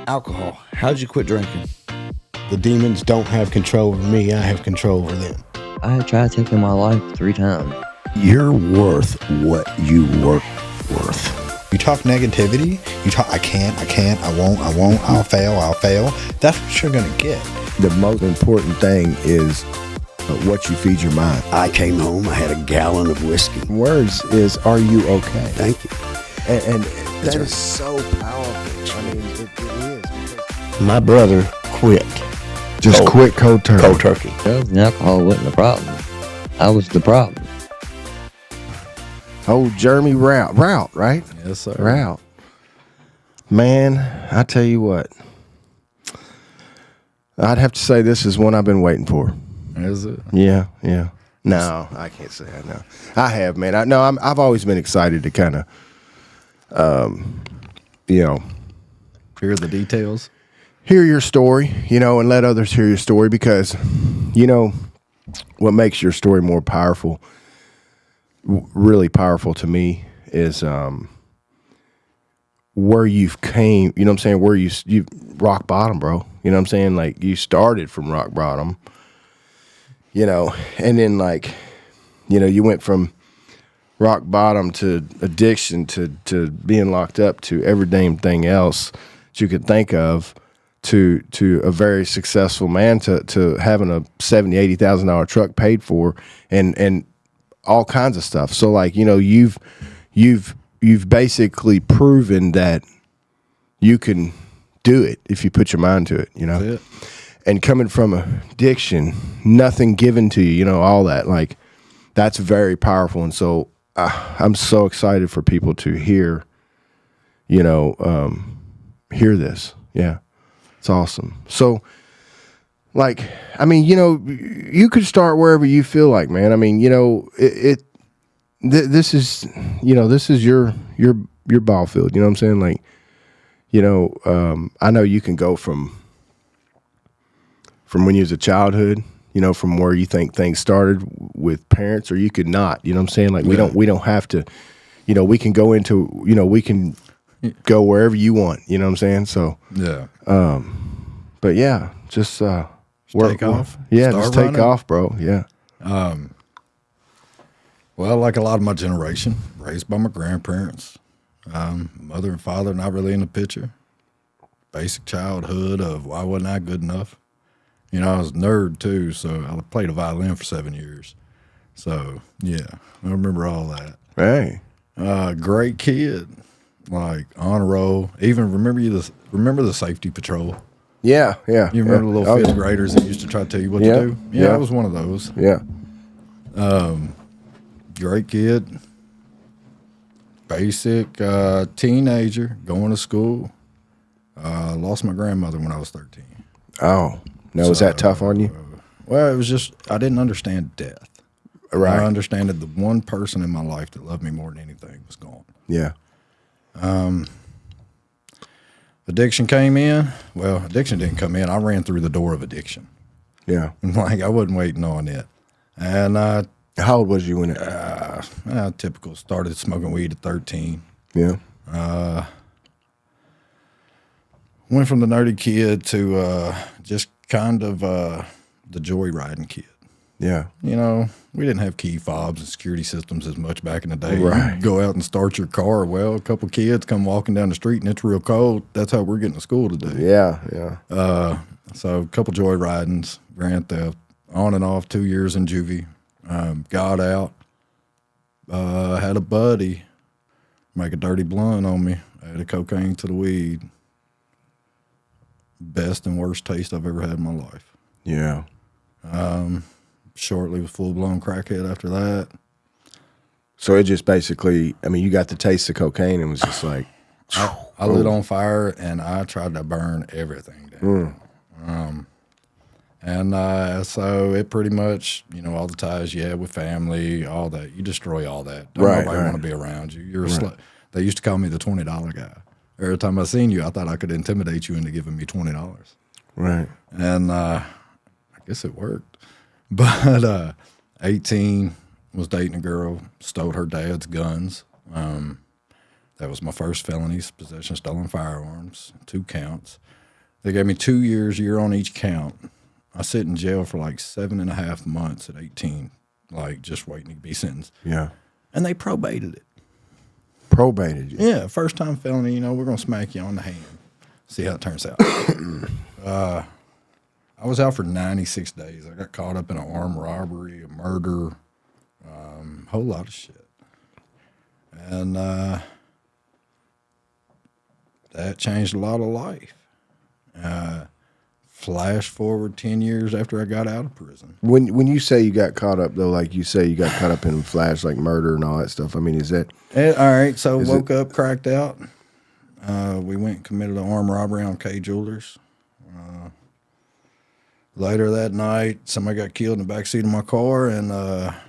Alcohol. How'd you quit drinking? The demons don't have control over me. I have control over them. I had tried taking my life 3 times. You're worth what you work worth. You talk negativity, you talk, I can't, I won't, I'll fail. That's what you're going to get. The most important thing is what you feed your mind. I came home, I had a gallon of whiskey. Words is, are you okay? Thank you. And that is so powerful. I mean, it is. My brother quit. Just quit cold turkey. Cold turkey. Drugs and alcohol wasn't the problem. I was the problem. Oh, Jeremy Routte, right? Yes, sir. Routte. Man, I tell you what. I'd have to say this is one I've been waiting for. Is it? Yeah. No, I can't say I know. I have, man. I've always been excited to kind of, Hear the details. hear your story, and let others hear your story because, what makes your story more powerful, really powerful to me is where you've came, you know what I'm saying, where you rock bottom, bro. You know what I'm saying? Like you started from rock bottom, and then you went from rock bottom to addiction to being locked up to every damn thing else that you could think of to a very successful man to having a $70,000-$80,000 truck paid for and all kinds of stuff. So you've basically proven that you can do it if you put your mind to it, That's it. And coming from addiction, nothing given to you, all that, that's very powerful. And so I'm so excited for people to hear, hear this. Yeah. It's awesome. So, you could start wherever you feel like, man. I mean, this is, this is your ball field. You know what I'm saying? I know you can go from when you was a childhood, from where you think things started with parents, or you could not. You know what I'm saying? We don't have to. We can go into. We can go wherever you want. You know what I'm saying? So Yeah. But yeah, just take off. Yeah, Start just take running. off, bro. Yeah. Well, like a lot of my generation, raised by my grandparents, mother and father not really in the picture. Basic childhood of why wasn't I good enough? I was a nerd too, so I played a violin for 7 years. So yeah, I remember all that. Hey. Great kid, like honor roll. Even remember the safety patrol. Yeah. You remember the little fifth graders that used to try to tell you what to do? Yeah, yeah. I was one of those. Yeah. Great kid. Basic teenager, going to school. Lost my grandmother when I was 13. Oh. Now, was that tough on you? Well, it was just, I didn't understand death. Right. I understood that the one person in my life that loved me more than anything was gone. Yeah. Addiction came in. Well, addiction didn't come in. I ran through the door of addiction. Yeah. I wasn't waiting on it. And How old was you when it? typical, started smoking weed at 13. Yeah. Went from the nerdy kid to just kind of the joyriding kid. Yeah. We didn't have key fobs and security systems as much back in the day. Right. You go out and start your car. Well, a couple kids come walking down the street and it's real cold. That's how we're getting to school today. Yeah. So a couple joyridings, grand theft, on and off, 2 years in juvie. Got out. Had a buddy make a dirty blunt on me. Added cocaine to the weed. Best and worst taste I've ever had in my life. Yeah. Shortly was full-blown crackhead after that. So it just basically, you got the taste of cocaine and was just like, I lit on fire and I tried to burn everything down. So it pretty much, all the ties you had with family, all that, you destroy all that. Don't nobody want to be around you. You're They used to call me the $20 guy. Every time I seen you, I thought I could intimidate you into giving me $20. right. And I guess it worked. But 18, was dating a girl, stole her dad's guns. That was my first felonies, possession of stolen firearms, 2 counts. They gave me 2 years, a year on each count. I sit in jail for like 7.5 months at 18, like just waiting to be sentenced. Yeah. And they probated it. Probated you. Yeah, first time felony, we're going to smack you on the hand. See how it turns out. I was out for 96 days. I got caught up in an armed robbery, a murder, whole lot of shit. And that changed a lot of life. Flash forward 10 years after I got out of prison. When you say you got caught up, though, like you say you got caught up in flash, like murder and all that stuff, I mean, is that... All right, so woke up, cracked out. We went and committed an armed robbery on K Jewelers. Later that night, somebody got killed in the backseat of my car, and,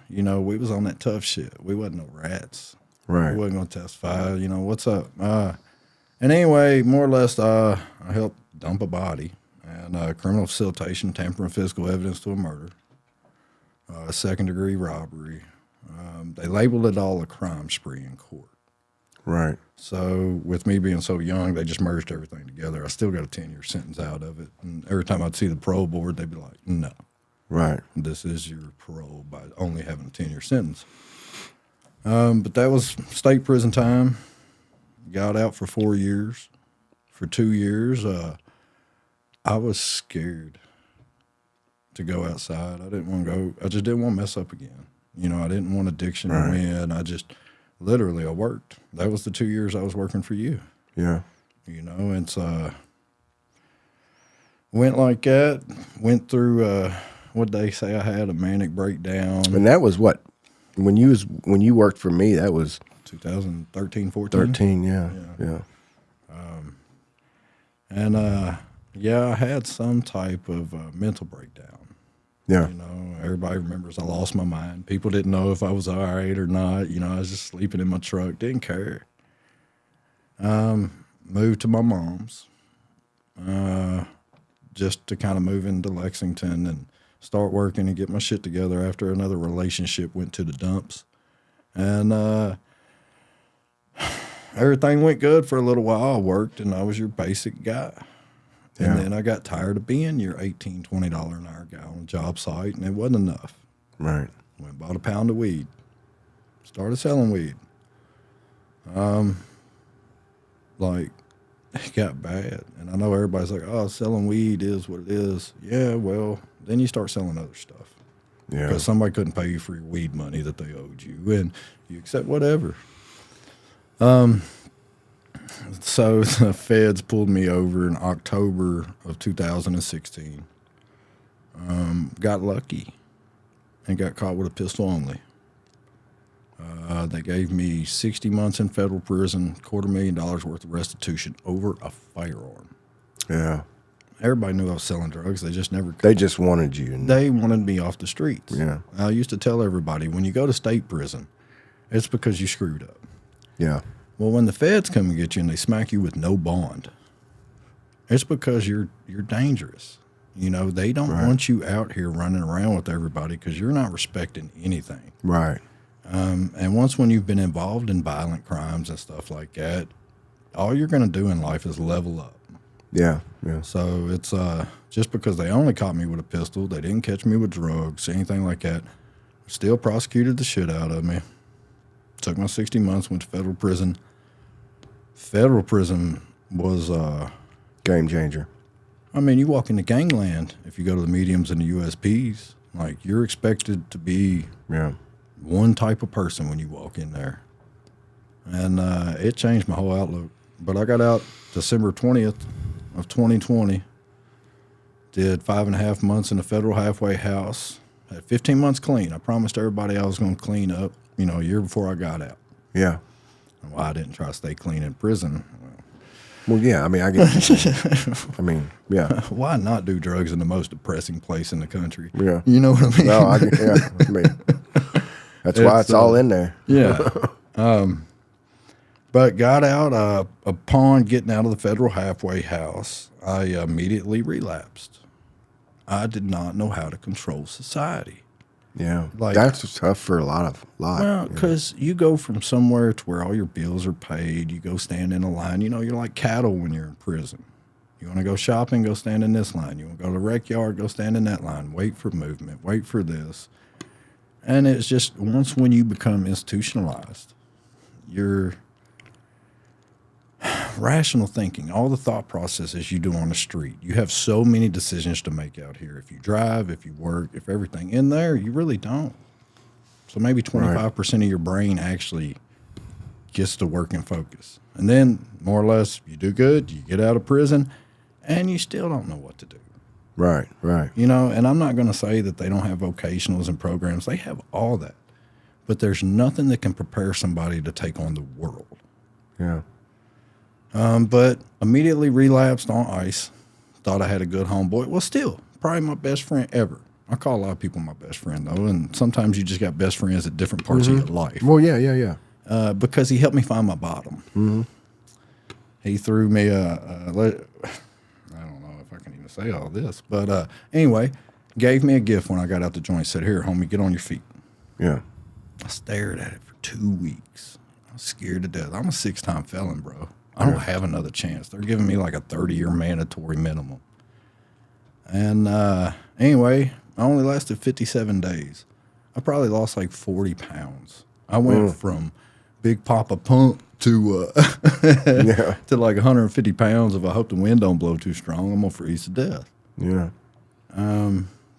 we was on that tough shit. We wasn't no rats. Right. We wasn't going to testify, what's up? And anyway, more or less, I helped dump a body, and criminal facilitation, tampering physical evidence to a murder, second-degree robbery. They labeled it all a crime spree in court. Right. So with me being so young, they just merged everything together. I still got a 10-year sentence out of it. And every time I'd see the parole board, they'd be like, no. Right. This is your parole by only having a 10-year sentence. But that was state prison time. Got out for 4 years. For 2 years, I was scared to go outside. I didn't want to go. I just didn't want to mess up again. I didn't want addiction to win. I literally worked. That was the 2 years I was working for you. Yeah. It's went like that. Went through what they say I had, a manic breakdown. And that was what? When you worked for me, that was 2013, 14. 13, yeah. And I had some type of mental breakdown. Yeah. Everybody remembers I lost my mind. People didn't know if I was all right or not. I was just sleeping in my truck. Didn't care. Moved to my mom's just to kind of move into Lexington and start working and get my shit together after another relationship went to the dumps. And everything went good for a little while. I worked, and I was your basic guy. And then I got tired of being your $18, $20 an hour guy on a job site, and it wasn't enough. Right. Went and bought a pound of weed. Started selling weed. It got bad. And I know everybody's like, oh, selling weed is what it is. Yeah, well, then you start selling other stuff. Yeah. Because somebody couldn't pay you for your weed money that they owed you, and you accept whatever. So the feds pulled me over in October of 2016. Got lucky and got caught with a pistol only. They gave me 60 months in federal prison, $250,000 worth of restitution over a firearm. Yeah. Everybody knew I was selling drugs. They just never. They just wanted you. They wanted me off the streets. Yeah. I used to tell everybody, when you go to state prison, it's because you screwed up. Yeah. Well, when the feds come and get you and they smack you with no bond, it's because you're dangerous. They don't want you out here running around with everybody because you're not respecting anything. Right. And when you've been involved in violent crimes and stuff like that, all you're going to do in life is level up. Yeah, yeah. So it's just because they only caught me with a pistol, they didn't catch me with drugs, anything like that, still prosecuted the shit out of me. Took my 60 months, went to federal prison. Federal prison was... game changer. You walk into gangland if you go to the mediums and the USPs. You're expected to be one type of person when you walk in there. And it changed my whole outlook. But I got out December 20th of 2020. Did 5.5 months in the federal halfway house. Had 15 months clean. I promised everybody I was going to clean up, a year before I got out. Yeah. Well, I didn't try to stay clean in prison. Well, yeah, I get it. Yeah. Why not do drugs in the most depressing place in the country? Yeah. You know what I mean? No, that's why it's all in there. Yeah. But got out upon getting out of the federal halfway house, I immediately relapsed. I did not know how to control society. Yeah. Like- That's tough for a lot. Well, because you go from somewhere to where all your bills are paid. You go stand in a line. You know, you're like cattle when you're in prison. You want to go shopping, go stand in this line. You want to go to the rec yard, go stand in that line. Wait for movement. Wait for this. And it's just once when you become institutionalized, your rational thinking, all the thought processes you do on the street, you have so many decisions to make out here. If you drive, if you work, if everything in there, you really don't. So maybe 25% of your brain actually gets to work and focus. And then more or less you do good, you get out of prison, and you still don't know what to do. Right. You know, and I'm not going to say that they don't have vocationals and programs. They have all that. But there's nothing that can prepare somebody to take on the world. Yeah. But immediately relapsed on ice. Thought I had a good homeboy. Well, still, probably my best friend ever. I call a lot of people my best friend, though. And sometimes you just got best friends at different parts of your life. Well, yeah. Because he helped me find my bottom. Mm-hmm. He threw me I don't know if I can even say all this. But anyway, gave me a gift when I got out the joint. Said, here, homie, get on your feet. Yeah. I stared at it for 2 weeks. I was scared to death. I'm a 6-time felon, bro. I don't have another chance. They're giving me like a 30-year mandatory minimum. And anyway, I only lasted 57 days. I probably lost like 40 pounds. I went from Big Papa Pump to to like 150 pounds. If I hope the wind don't blow too strong, I'm going to freeze to death. Yeah.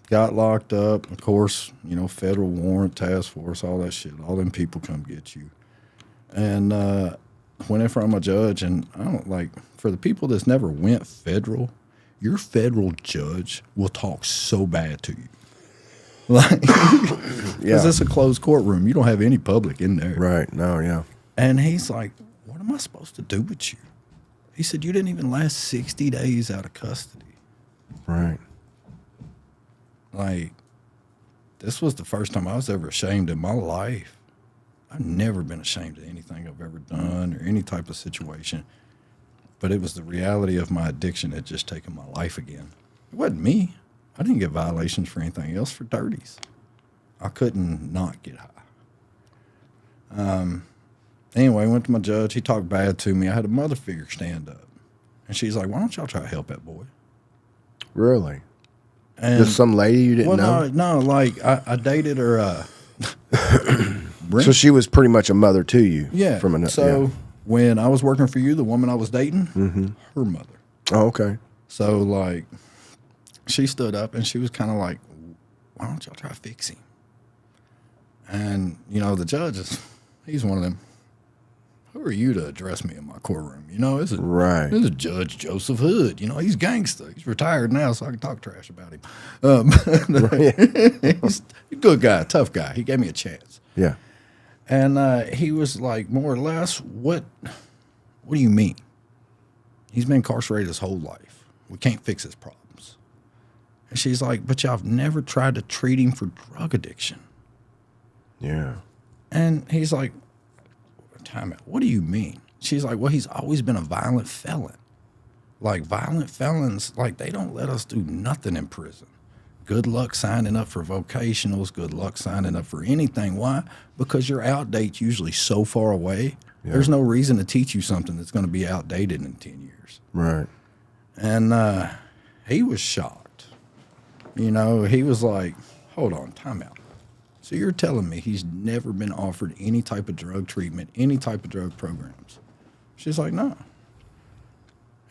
Got locked up. Of course, you know, federal warrant, task force, all that shit. All them people come get you. And went in front of a judge, and I don't like, for the people that's never went federal, your federal judge will talk so bad to you. Like, because it's a closed courtroom. You don't have any public in there. Right. No, yeah. And he's like, what am I supposed to do with you? He said, you didn't even last 60 days out of custody. Right. Like, this was the first time I was ever ashamed in my life. I've never been ashamed of anything I've ever done or any type of situation. But it was the reality of my addiction that just taken my life again. It wasn't me. I didn't get violations for anything else, for dirties. I couldn't not get high. Anyway, went to my judge. He talked bad to me. I had a mother figure stand up. And she's like, why don't y'all try to help that boy? Really? And, Just some lady you didn't know? No, like I dated her. So she was pretty much a mother to you. Yeah. When I was working for you, the woman I was dating, her mother. Oh, okay. So, like, she stood up and she was kind of like, why don't y'all try to fix him? And, you know, the judge he's one of them. Who are you to address me in my courtroom? You know, this is Judge Joseph Hood. You know, he's gangster. He's retired now, so I can talk trash about him. He's a good guy, tough guy. He gave me a chance. Yeah. And he was like, more or less, what do you mean? He's been incarcerated his whole life. We can't fix his problems. And she's like, but y'all have never tried to treat him for drug addiction. Yeah. And he's like, time out. What do you mean? She's like, well, he's always been a violent felon. Like, violent felons, like, they don't let us do nothing in prison. Good luck signing up for vocationals. Good luck signing up for anything. Why? Because your outdate's usually so far away. Yeah. There's no reason to teach you something that's going to be outdated in 10 years. Right. And he was shocked. You know, he was like, hold on, time out. So you're telling me he's never been offered any type of drug treatment, any type of drug programs? She's like, no.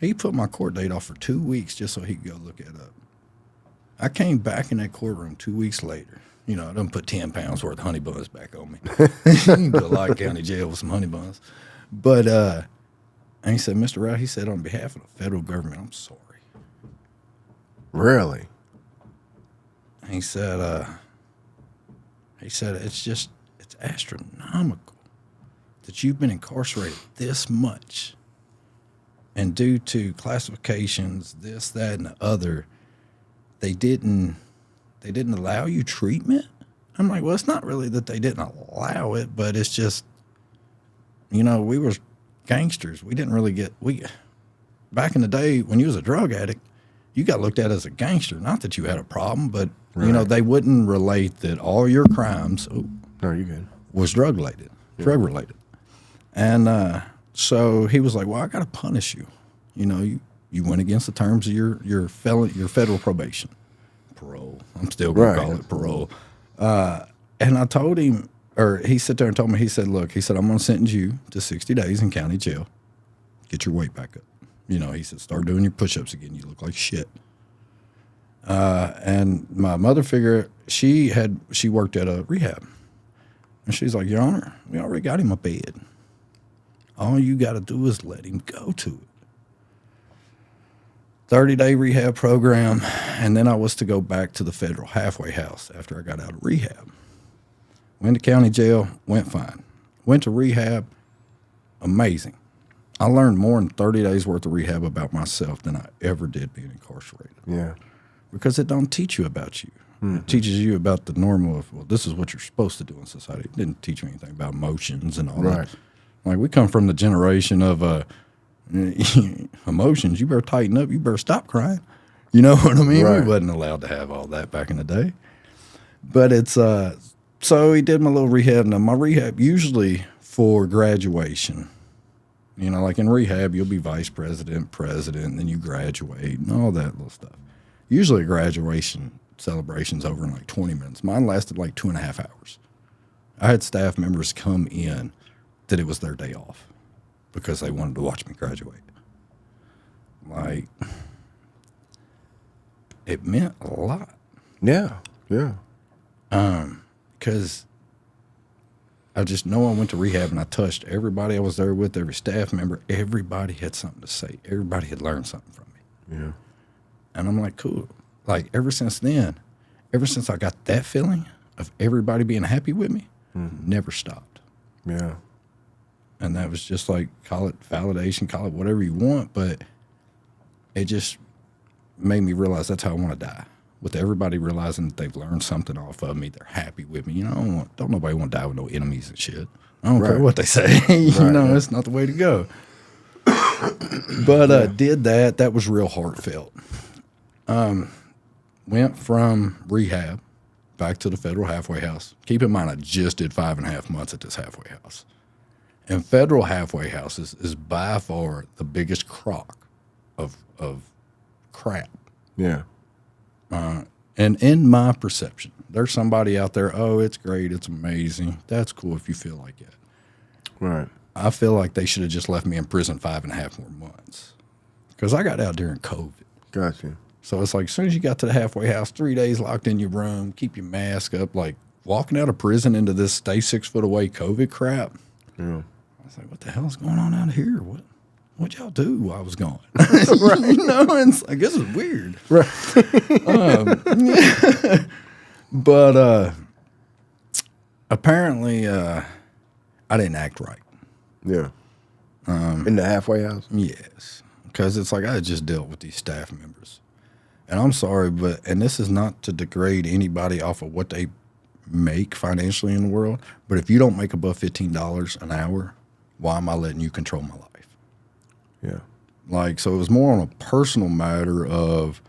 He put my court date off for 2 weeks just so he could go look it up. I came back in that courtroom 2 weeks later. You know, I done put 10 pounds worth of honey buns back on me. You can go to Locke County Jail with some honey buns. But, and he said, Mr. Routte, he said, on behalf of the federal government, I'm sorry. Really? And he said, it's astronomical that you've been incarcerated this much. And due to classifications, this, that, and the other, they didn't allow you treatment? I'm like, well, it's not really that they didn't allow it, but it's just, you know, we were gangsters. We didn't really back in the day when you was a drug addict, you got looked at as a gangster. Not that you had a problem, but you know, they wouldn't relate that all your crimes No, you good. was drug related. And so he was like, well, I got to punish you. You know, you went against the terms of your federal probation. Parole. I'm still going to call it parole. And I told him, or he sat there and told me, he said, look, he said, I'm going to sentence you to 60 days in county jail. Get your weight back up. You know, he said, start doing your push-ups again. You look like shit. And my mother figure, she worked at a rehab. And she's like, Your Honor, we already got him a bed. All you got to do is let him go to it. 30-day rehab program, and then I was to go back to the federal halfway house after I got out of rehab. Went to county jail, went fine. Went to rehab, amazing. I learned more in 30 days worth of rehab about myself than I ever did being incarcerated. Yeah. Because it don't teach you about you. It teaches you about the normal of, well, this is what you're supposed to do in society. It didn't teach you anything about emotions and all that. Like, we come from the generation of emotions. You better tighten up. You better stop crying. You know what I mean? We wasn't allowed to have all that back in the day. But it's, so he did my little rehab. Now, my rehab, usually for graduation, you know, like in rehab, you'll be vice president, and then you graduate and all that little stuff. Usually graduation celebration's over in like 20 minutes. Mine lasted like 2.5 hours. I had staff members come in that it was their day off because they wanted to watch me graduate. Like, it meant a lot. Yeah, yeah. Because I just know I went to rehab and I touched everybody I was there with, every staff member. Everybody had something to say. Everybody had learned something from me. Yeah. And I'm like, cool. Like, ever since then, ever since I got that feeling of everybody being happy with me, never stopped. Yeah. And that was just like, call it validation, call it whatever you want, but it just made me realize that's how I want to die. With everybody realizing that they've learned something off of me, they're happy with me. You know, don't nobody want to die with no enemies and shit. I don't care what they say. You know, it's not the way to go. But did that. That was real heartfelt. Went from rehab back to the federal halfway house. Keep in mind, I just did 5.5 months at this halfway house. And federal halfway houses is by far the biggest crock of crap. Yeah. And in my perception, there's somebody out there, oh, it's great, it's amazing. That's cool if you feel like it. Right. I feel like they should have just left me in prison 5.5 more months. Because I got out during COVID. Gotcha. So it's like, as soon as you got to the halfway house, 3 days locked in your room, keep your mask up, like walking out of prison into this stay 6 foot away COVID crap. Yeah. I was like, what the hell is going on out here? What'd y'all do while I was gone? You know, and I guess it's weird. Right. But apparently I didn't act right. Yeah. In the halfway house? Yes. Because it's like I had just dealt with these staff members. And I'm sorry, and this is not to degrade anybody off of what they make financially in the world, but if you don't make above $15 an hour, why am I letting you control my life? Yeah. Like, so it was more on a personal matter of,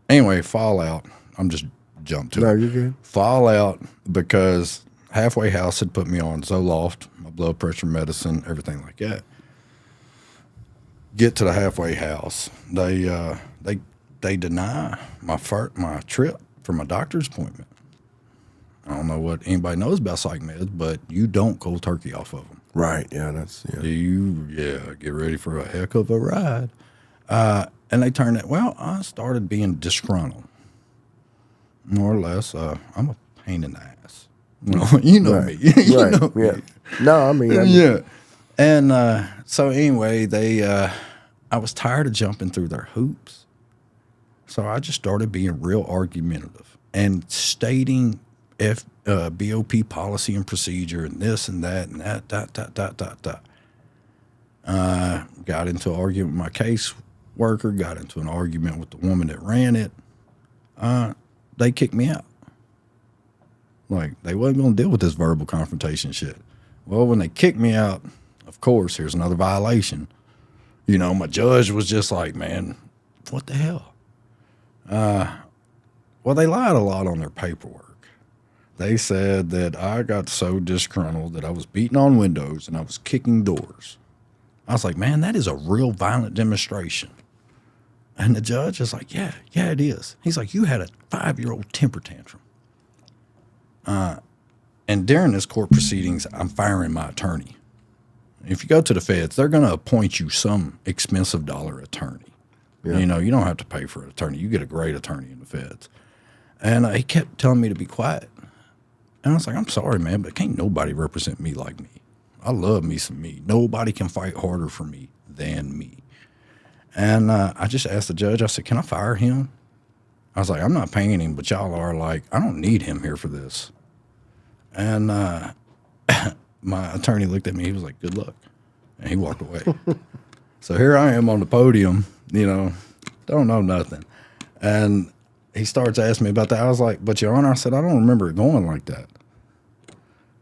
anyway, fallout. I'm just jumped to it. No, you're good. Fallout because halfway house had put me on Zoloft, my blood pressure medicine, everything like that. Get to the halfway house. They deny my trip for my doctor's appointment. I don't know what anybody knows about psych meds, but you don't cold turkey off of them. Right. Yeah. Get ready for a heck of a ride. And they turned it. Well, I started being disgruntled, more or less. I'm a pain in the ass. You know me. You right. know Yeah. me. No, I mean. Yeah. And so anyway, I was tired of jumping through their hoops. So I just started being real argumentative and stating BOP policy and procedure and this and that and that, got into an argument with my caseworker, got into an argument with the woman that ran it. They kicked me out. Like, they wasn't going to deal with this verbal confrontation shit. Well, when they kicked me out, of course, here's another violation. You know, my judge was just like, man, what the hell? Well, they lied a lot on their paperwork. They said that I got so disgruntled that I was beating on windows and I was kicking doors. I was like, man, that is a real violent demonstration. And the judge is like, yeah, it is. He's like, you had a 5-year-old temper tantrum. And during this court proceedings, I'm firing my attorney. If you go to the feds, they're going to appoint you some expensive dollar attorney. Yeah. You know, you don't have to pay for an attorney. You get a great attorney in the feds. And he kept telling me to be quiet. And I was like, I'm sorry, man, but can't nobody represent me like me. I love me some me. Nobody can fight harder for me than me. And I just asked the judge, I said, can I fire him? I was like, I'm not paying him, but y'all are like, I don't need him here for this. And my attorney looked at me. He was like, good luck. And he walked away. So here I am on the podium, you know, don't know nothing. And he starts asking me about that. I was like, but Your Honor, I said, I don't remember it going like that.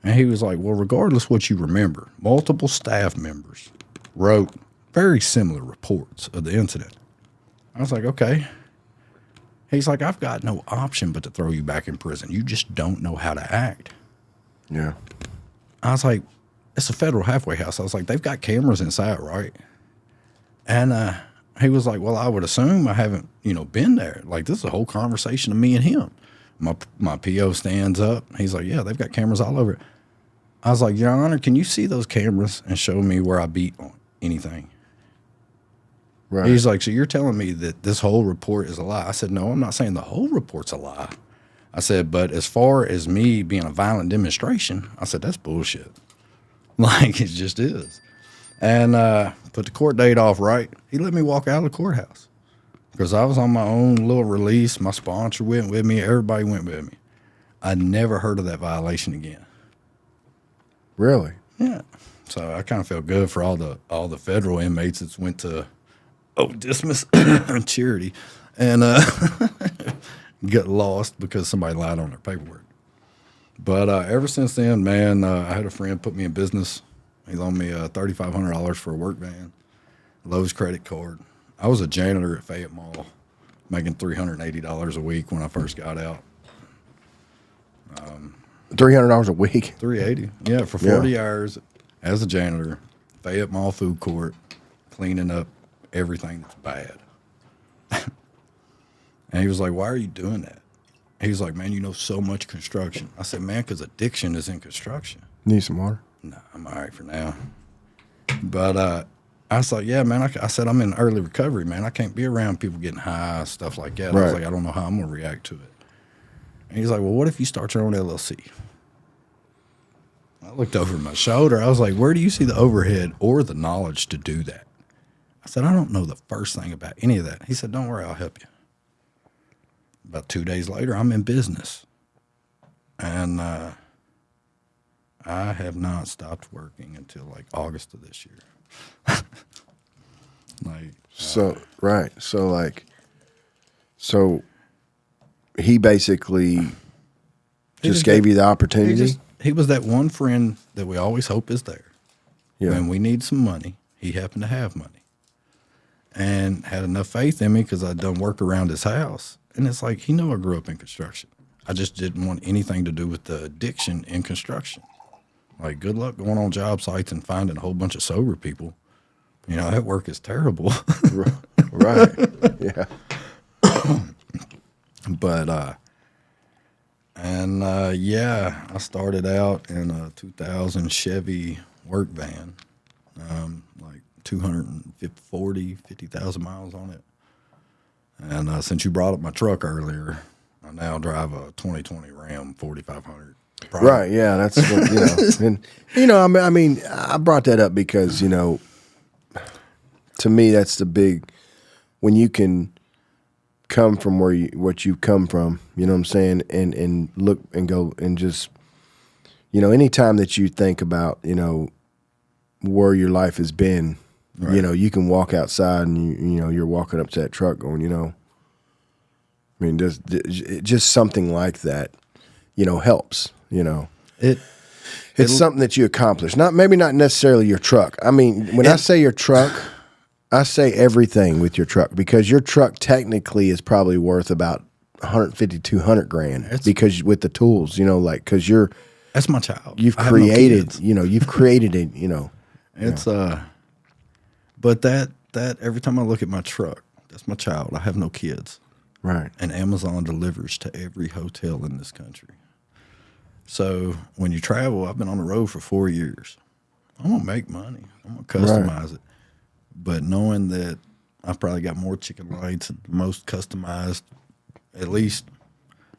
And he was like, well, regardless what you remember, multiple staff members wrote very similar reports of the incident. I was like, okay. He's like, I've got no option but to throw you back in prison. You just don't know how to act. Yeah. I was like, it's a federal halfway house. I was like, they've got cameras inside, right? And he was like, well, I would assume I haven't, you know, been there. Like, this is a whole conversation of me and him. My PO stands up. He's like, yeah, they've got cameras all over it. I was like, Your Honor, can you see those cameras and show me where I beat on anything? Right. He's like, so you're telling me that this whole report is a lie? I said, no, I'm not saying the whole report's a lie. I said, but as far as me being a violent demonstration, I said, that's bullshit. Like, it just is. And put the court date off right. He let me walk out of the courthouse because I was on my own little release. My sponsor went with me. Everybody went with me. I never heard of that violation again. Really? Yeah. So I kind of felt good for all the federal inmates that went to dismiss charity and get lost because somebody lied on their paperwork. But ever since then, man, I had a friend put me in business. He loaned me $3,500 for a work van, Lowe's credit card. I was a janitor at Fayette Mall, making $380 a week when I first got out. $300 a week? $380, yeah, for 40 hours as a janitor, Fayette Mall food court, cleaning up everything that's bad. And he was like, why are you doing that? He was like, man, you know so much construction. I said, man, because addiction is in construction. Need some water? No, I'm all right for now. But I was like, yeah, man, I said, I'm in early recovery, man. I can't be around people getting high, stuff like that. Right. I was like, I don't know how I'm going to react to it. And he's like, well, what if you start your own LLC? I looked over my shoulder. I was like, where do you see the overhead or the knowledge to do that? I said, I don't know the first thing about any of that. He said, don't worry, I'll help you. About 2 days later, I'm in business. And I have not stopped working until like August of this year. So he basically just gave you the opportunity? He was that one friend that we always hope is there. Yeah. When we need some money, he happened to have money. And had enough faith in me because I'd done work around his house. And it's like, he knew I grew up in construction. I just didn't want anything to do with the addiction in construction. Like, good luck going on job sites and finding a whole bunch of sober people. You know, that work is terrible. Right. Yeah. But, I started out in a 2000 Chevy work van, like 50,000 miles on it. And since you brought up my truck earlier, I now drive a 2020 Ram 4500. Right, yeah, that's what, you know. And you know, I mean, I brought that up because, you know, to me that's the big, when you can come from what you come from, you know what I'm saying, and look and go and just, you know, anytime that you think about, you know, where your life has been, right. You know, you can walk outside and you know you're walking up to that truck going, you know, I mean, just something like that, you know, helps. You know, it's something that you accomplish. Maybe not necessarily your truck. I mean, when I say your truck, I say everything with your truck because your truck technically is probably worth about 150, 200 grand because with the tools, you know, like, cause that's my child. You've I have no created, kids. you know, you've created it, you know. It's, but that every time I look at my truck, that's my child. I have no kids. Right. And Amazon delivers to every hotel in this country. So when you travel, I've been on the road for 4 years. I'm going to make money. I'm going to customize it. But knowing that I've probably got more chicken lights, most customized, at least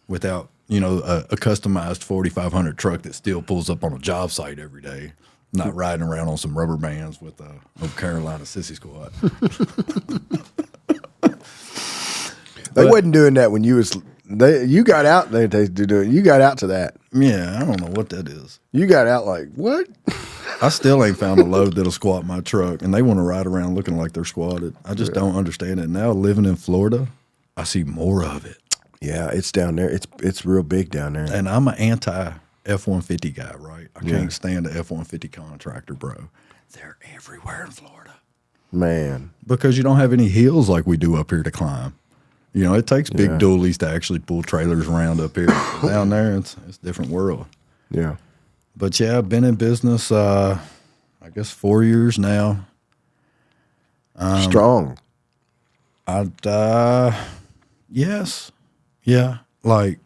without, you know, a customized 4,500 truck that still pulls up on a job site every day, not riding around on some rubber bands with a North Carolina sissy squad. They wasn't doing that when you was. You got out. They do it. You got out to that. Yeah, I don't know what that is. You got out like what? I still ain't found a load that'll squat my truck, and they want to ride around looking like they're squatted. I just don't understand it. Now living in Florida, I see more of it. Yeah, it's down there. It's real big down there. And I'm an anti F-150 guy, right? I can't stand the F-150 contractor, bro. They're everywhere in Florida, man. because you don't have any hills like we do up here to climb. You know, it takes big dualies to actually pull trailers around up here. Down there, it's a different world. Yeah. But yeah, I've been in business, I guess 4 years now. Strong. Yes. Yeah. Like,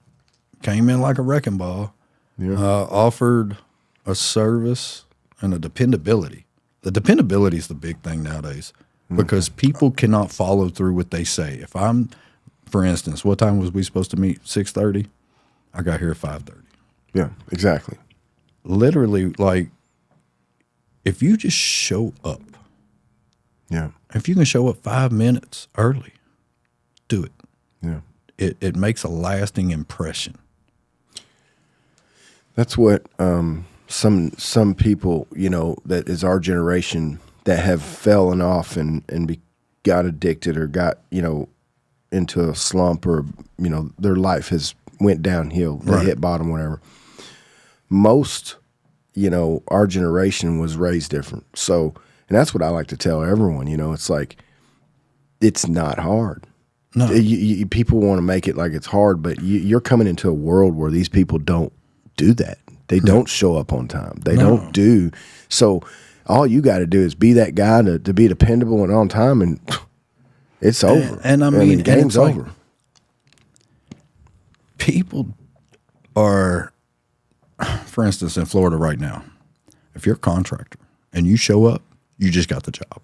came in like a wrecking ball. Yeah. Offered a service and a dependability. The dependability is the big thing nowadays because people cannot follow through what they say. If I'm, for instance, what time was we supposed to meet? 6:30? I got here at 5:30. Yeah, exactly. Literally, like, if you just show up, Yeah. if you can show up 5 minutes early, do it. Yeah. It makes a lasting impression. That's what some people, you know, that is our generation that have fallen off and got addicted or got, you know, into a slump or, you know, their life has went downhill, they hit bottom, whatever. Most, you know, our generation was raised different. So, and that's what I like to tell everyone, you know, it's like, it's not hard. No. People want to make it like it's hard, but you're coming into a world where these people don't do that. They don't show up on time. They don't do. So all you got to do is be that guy to be dependable and on time, and it's over. And I mean, game's like, over. People are, for instance, in Florida right now, if you're a contractor and you show up, you just got the job.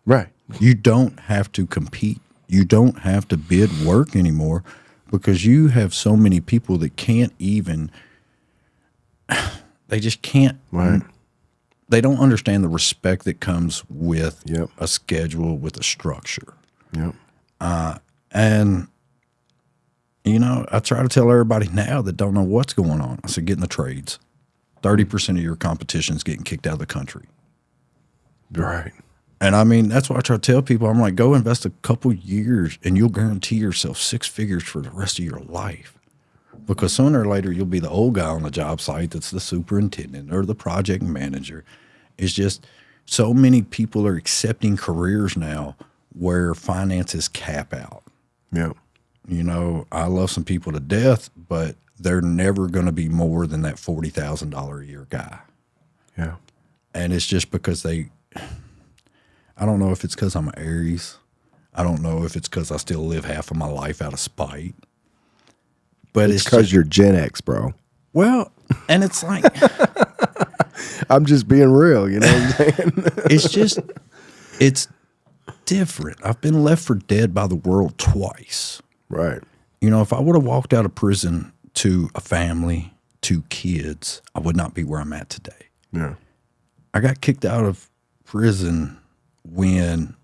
Right. You don't have to compete. You don't have to bid work anymore because you have so many people that can't even, they just can't. Right. They don't understand the respect that comes with Yep. a schedule, with a structure. Yep. And, you know, I try to tell everybody now that don't know what's going on. I said, get in the trades. 30% of your competition is getting kicked out of the country. Right. And I mean, that's why I try to tell people, I'm like, go invest a couple years and you'll guarantee yourself 6 figures for the rest of your life. Because sooner or later, you'll be the old guy on the job site that's the superintendent or the project manager. It's just so many people are accepting careers now where finances cap out. Yep. You know, I love some people to death, but they're never going to be more than that $40,000 a year guy. Yeah. And it's just because I don't know if it's because I'm an Aries. I don't know if it's because I still live half of my life out of spite. But It's because you're Gen X, bro. well, and it's like, I'm just being real, you know what I'm saying? it's different. I've been left for dead by the world twice. Right. You know, if I would have walked out of prison to a family, to kids, I would not be where I'm at today. Yeah. I got kicked out of prison when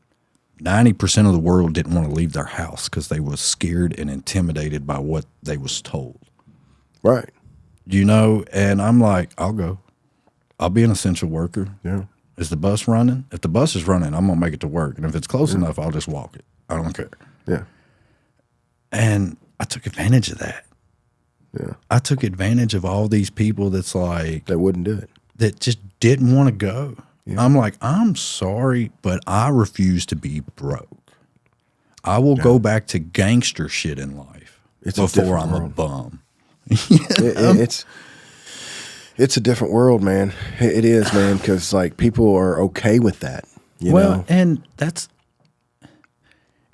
90% of the world didn't want to leave their house because they was scared and intimidated by what they was told. Right. You know, and I'm like, I'll go. I'll be an essential worker. Yeah. Is the bus running? If the bus is running, I'm going to make it to work. And if it's close enough, I'll just walk it. I don't care. Yeah. And I took advantage of that. Yeah. I took advantage of all these people that's like, They wouldn't do it. that just didn't want to go. I'm like, I'm sorry, but I refuse to be broke. I will go back to gangster shit in life before I'm a bum. It's a different world, man. It is, man, because like people are okay with that. You know? And that's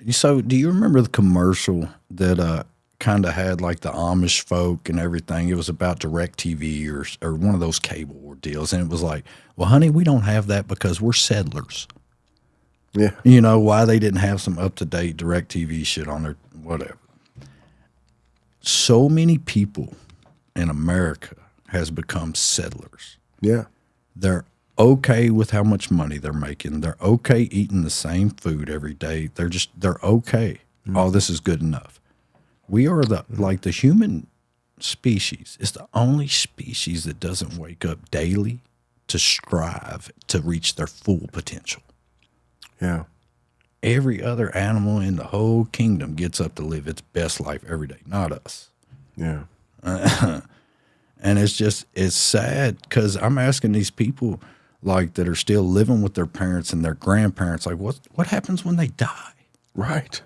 so. Do you remember the commercial that kind of had like the Amish folk and everything? It was about DirecTV or one of those cable deals, and it was like, well, honey, we don't have that because we're settlers. Yeah, You know why they didn't have some up to date DirecTV shit on their whatever. So many people in America has become settlers. yeah, They're okay with how much money they're making. They're okay eating the same food every day. They're okay. Oh, this is good enough. We are like the human species is the only species that doesn't wake up daily to strive to reach their full potential. yeah. Every other animal in the whole kingdom gets up to live its best life every day, not us. Yeah. And it's sad because I'm asking these people like that are still living with their parents and their grandparents, like what happens when they die? Right.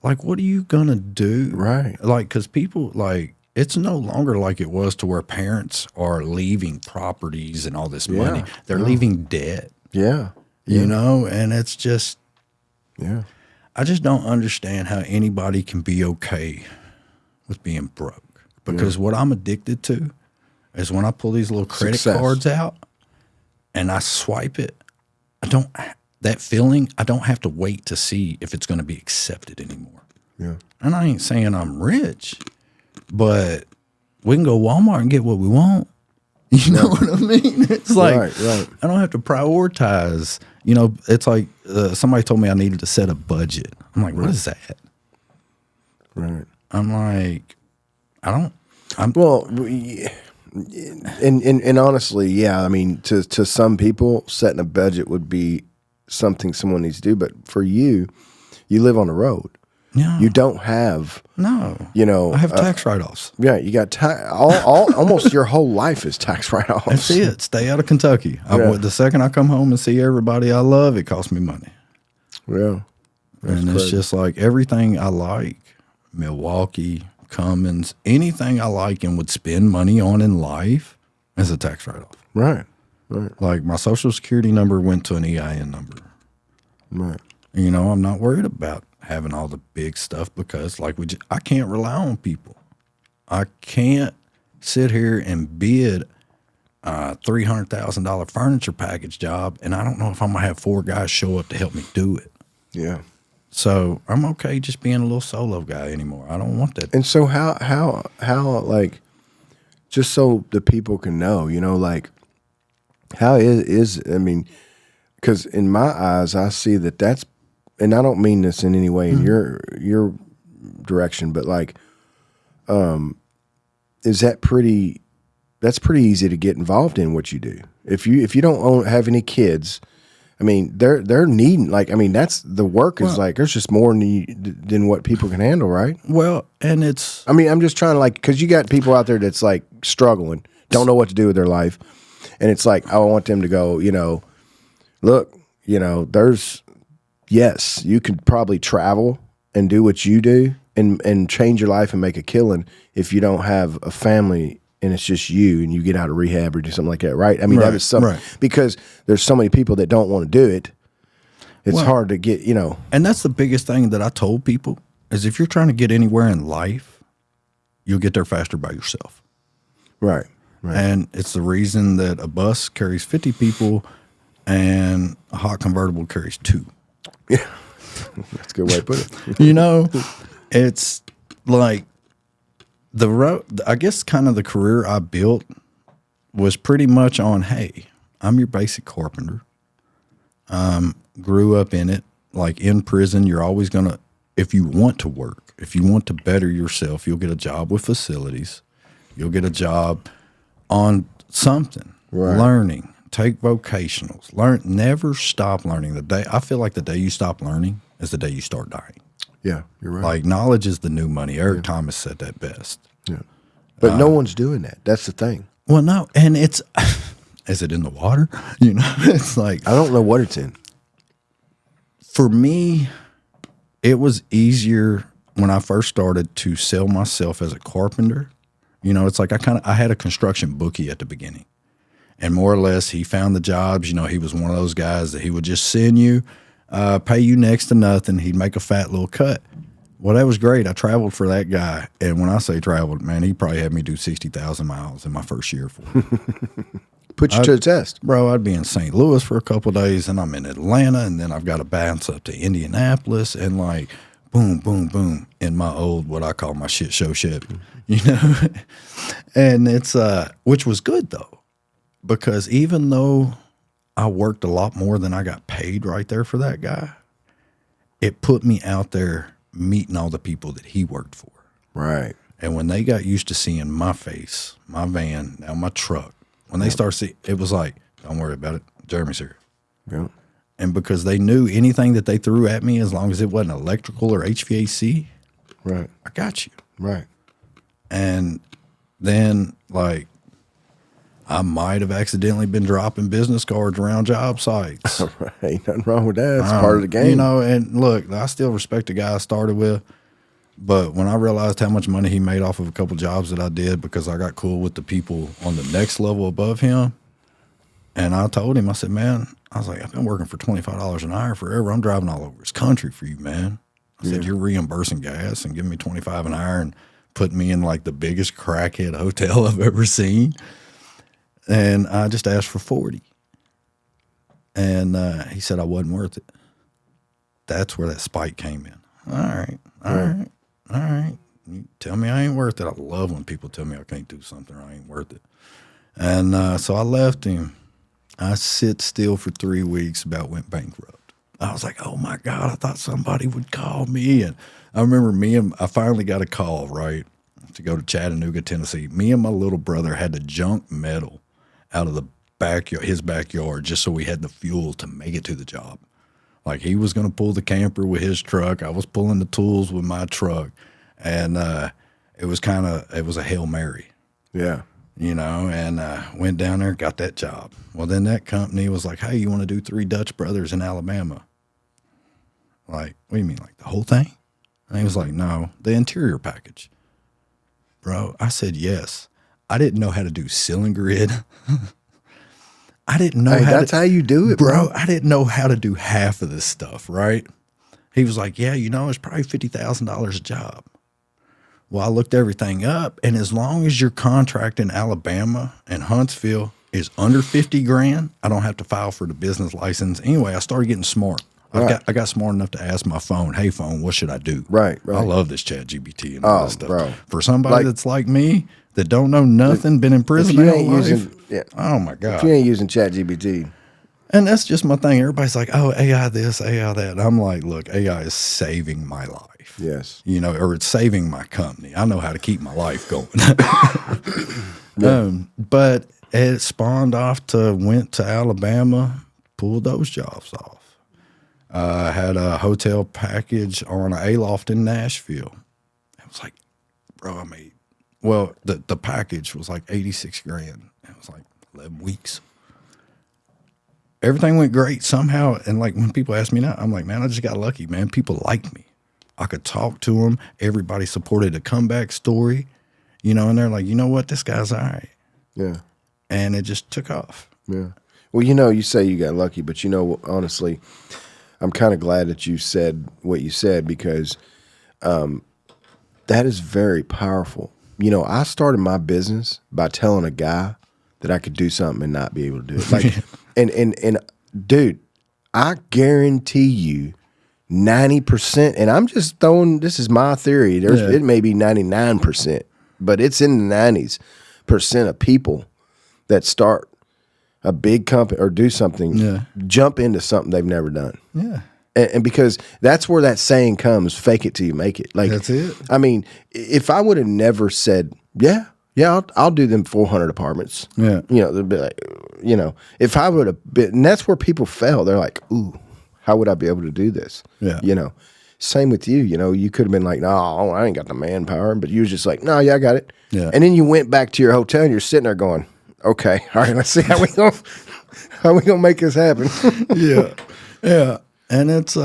Like, what are you gonna do? Right. Like, because people like it's no longer like it was to where parents are leaving properties and all this money. They're leaving debt. Yeah. You know, and it's just Yeah. I just don't understand how anybody can be okay with being broke. Because what I'm addicted to is when I pull these little credit cards out and I swipe it, that feeling, I don't have to wait to see if it's going to be accepted anymore. Yeah. And I ain't saying I'm rich, but we can go Walmart and get what we want. You know what I mean? It's like, Right. I don't have to prioritize. You know, it's like somebody told me I needed to set a budget. I'm like, what is that? Right. I'm like, Well, and honestly, yeah. I mean, to some people, setting a budget would be something someone needs to do. But for you, you live on the road. yeah, You don't have, no. you know, I have tax write-offs. yeah. You got almost your whole life is tax write-offs. That's it. Stay out of Kentucky. Yeah. The second I come home and see everybody I love, it costs me money. Yeah. And it's just like everything I like, Milwaukee, Cummins, anything I like and would spend money on in life is a tax write-off. Right. Right. Like my social security number went to an EIN number. Right. You know, I'm not worried about having all the big stuff because like I can't rely on people. I can't sit here and bid a $300,000 furniture package job and I don't know if I'm going to have 4 guys show up to help me do it. Yeah. So I'm okay just being a little solo guy anymore. I don't want that. And so how like, just so the people can know, you know, like how is I mean, because in my eyes, I see that's, and I don't mean this in any way in your direction, but like, is that that's pretty easy to get involved in what you do. If you don't have any kids, I mean, they're needing, like, I mean, that's the work is like, there's just more than what people can handle, right? Well, and it's, I mean, I'm just trying to like, because you got people out there that's like struggling, don't know what to do with their life. And it's like, I want them to go, you know, look, you know, yes, you could probably travel and do what you do and change your life and make a killing if you don't have a family and it's just you and you get out of rehab or do something like that, right? I mean, that is something, because there's so many people that don't want to do it. It's hard to get, you know. And that's the biggest thing that I told people is if you're trying to get anywhere in life, you'll get there faster by yourself. Right. Right. And it's the reason that a bus carries 50 people and a hot convertible carries 2. Yeah. That's a good way to put it. You know, it's like the road, I guess kind of the career I built was pretty much on, hey, I'm your basic carpenter. Grew up in it, like in prison, you're always going to, if you want to work, if you want to better yourself, you'll get a job with facilities. You'll get a job on something, learning, take vocationals, never stop learning. I feel like the day you stop learning is the day you start dying. Yeah, you're right. Like knowledge is the new money. Eric Thomas said that best. Yeah. But no one's doing that. That's the thing. Well, no, and Is it in the water? You know, it's like, I don't know what it's in. for me, it was easier when I first started to sell myself as a carpenter. You know, it's like I had a construction bookie at the beginning. And more or less, he found the jobs. You know, he was one of those guys that he would just send you, pay you next to nothing. He'd make a fat little cut. Well, that was great. I traveled for that guy. And when I say traveled, man, he probably had me do 60,000 miles in my first year for him. Put you to the test. Bro, I'd be in St. Louis for a couple of days, and I'm in Atlanta, and then I've got to bounce up to Indianapolis, and like, boom, boom, boom, in my old, what I call my shit show Chevy, you know? And it's, which was good, though. Because even though I worked a lot more than I got paid right there for that guy, it put me out there meeting all the people that he worked for. Right. And when they got used to seeing my face, my van, now my truck, when they start seeing, it was like, don't worry about it. Jeremy's here. Yep. And because they knew anything that they threw at me, as long as it wasn't electrical or HVAC, Right. I got you. Right. And then, like, I might have accidentally been dropping business cards around job sites. Ain't nothing wrong with that. It's part of the game. You know, and look, I still respect the guy I started with. But when I realized how much money he made off of a couple jobs that I did because I got cool with the people on the next level above him, and I told him, I said, man, I was like, I've been working for $25 an hour forever. I'm driving all over this country for you, man. I said, you're reimbursing gas and giving me $25 an hour and putting me in like the biggest crackhead hotel I've ever seen. And I just asked for 40. And he said I wasn't worth it. That's where that spike came in. All right. You tell me I ain't worth it. I love when people tell me I can't do something or I ain't worth it. And so I left him. I sit still for 3 weeks, about went bankrupt. I was like, oh my God, I thought somebody would call me. And I remember I finally got a call, right, to go to Chattanooga, Tennessee. Me and my little brother had to junk metal out of the his backyard just so we had the fuel to make it to the job. Like, he was going to pull the camper with his truck. I was pulling the tools with my truck. And it was a Hail Mary. Yeah. You know, and went down there, got that job. Well, then that company was like, hey, you want to do 3 Dutch Brothers in Alabama? Like, what do you mean, like the whole thing? And he was like, no, the interior package. Bro, I said yes. I didn't know how to do ceiling grid. I didn't know that's how you do it, bro. I didn't know how to do half of this stuff, right? He was like, yeah, you know, it's probably $50,000 a job. Well, I looked everything up, and as long as your contract in Alabama and Huntsville is under 50 grand, I don't have to file for the business license. Anyway, I started getting smart. I got smart enough to ask my phone, hey, phone, what should I do? Right. I love this ChatGPT and all that stuff. Bro. For somebody that's like me, that don't know nothing, been in prison If you their ain't whole life, using, oh my God. If you ain't using ChatGPT. And that's just my thing. Everybody's like, oh, AI this, AI that. And I'm like, look, AI is saving my life. Yes. You know, or it's saving my company. I know how to keep my life going. But it spawned off went to Alabama, pulled those jobs off. Had a hotel package on an A-loft in Nashville. It was like, bro, the package was like 86 grand. It was like 11 weeks. Everything went great somehow. And like when people ask me now, I'm like, man, I just got lucky, man. People liked me. I could talk to them. Everybody supported a comeback story, you know, and they're like, you know what? This guy's all right. Yeah. And it just took off. Yeah. Well, you know, you say you got lucky, but you know, honestly, I'm kind of glad that you said what you said because that is very powerful. You know, I started my business by telling a guy that I could do something and not be able to do it. Like, and dude, I guarantee you 90%, and I'm just throwing, this is my theory. It may be 99%, but it's in the 90% of people that start a big company or do something, jump into something they've never done. Yeah. And because that's where that saying comes, fake it till you make it. Like, that's it. I mean, if I would have never said, I'll do them 400 apartments. Yeah. You know, they'd be like, you know, if I would have been, and that's where people fail. They're like, ooh, how would I be able to do this? Yeah. You know, same with you. You know, you could have been like, no, I ain't got the manpower. But you was just like, no, I got it. Yeah. And then you went back to your hotel and you're sitting there going, Okay, all right. Let's see how we gonna make this happen. Yeah, and it's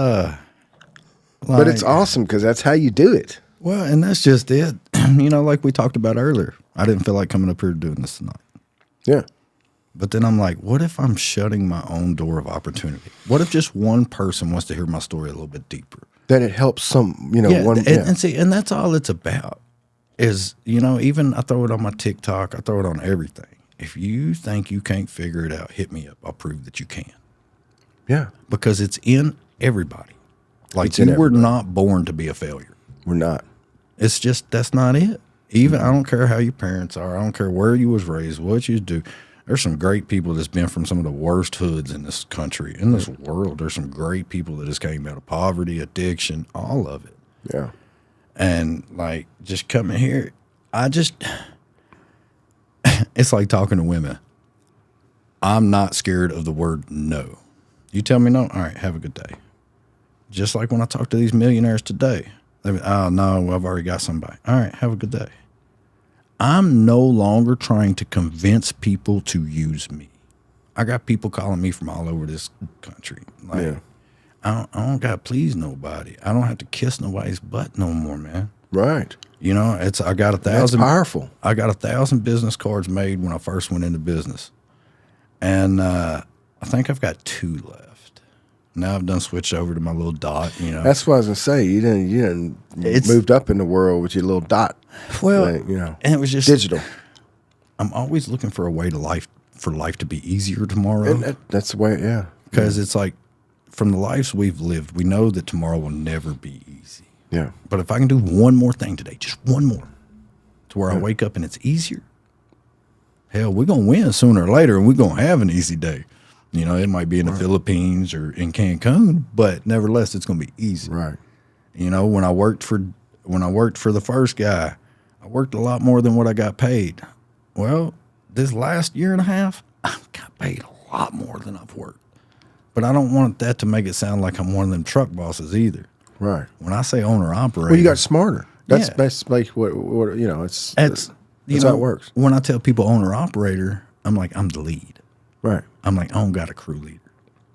But it's awesome because that's how you do it. Well, and that's just it. Like we talked about earlier, I didn't feel like coming up here doing this tonight. Yeah. But then I'm like, what if I'm shutting my own door of opportunity? What if just one person wants to hear my story a little bit deeper? That it helps some, And see, and that's all it's about is, even I throw it on my TikTok, I throw it on everything. If you think you can't figure it out, hit me up. I'll prove that you can. Yeah. Because it's in everybody. Like It's in you were everybody. not born to be a failure. We're not. It's just, that's not it. Even, I don't care how your parents are. I don't care where you was raised, what you do. There's some great people that's been from some of the worst hoods in this country, in this world. There's some great people that just came out of poverty, addiction, all of it. Yeah. And like, just coming here, it's like talking to women. I'm not scared of the word no. You tell me no, all right, have a good day. Just like when I talk to these millionaires today. Oh, no, I've already got somebody. All right, have a good day. I'm no longer trying to convince people to use me. I got people calling me from all over this country. Like, Yeah. I don't got to please nobody. I don't have to kiss nobody's butt no more, man. Right. I got 1,000. That's powerful. I got 1,000 business cards made when I first went into business. And I think I've got 2 left. Now I've done switched over to my little dot, That's what I was gonna say. You didn't moved up in the world with your little dot. Well, like, and it was just digital. I'm always looking for a way for life to be easier tomorrow. And that's the way, yeah. Because it's like, from the lives we've lived, we know that tomorrow will never be easy. Yeah. But if I can do one more thing today, just one more, to where I wake up and it's easier, hell, we're going to win sooner or later, and we're going to have an easy day. It might be in the Philippines or in Cancun, but nevertheless, it's going to be easy. Right. When I worked for the first guy, I worked a lot more than what I got paid. Well, this last year and a half, I got paid a lot more than I've worked. But I don't want that to make it sound like I'm one of them truck bosses either. Right. When I say owner operator, Well, you got smarter. That's Yeah. like what it's that's how it works. When I tell people owner operator, I'm like, I'm the lead. Right. I'm like, I don't got a crew leader.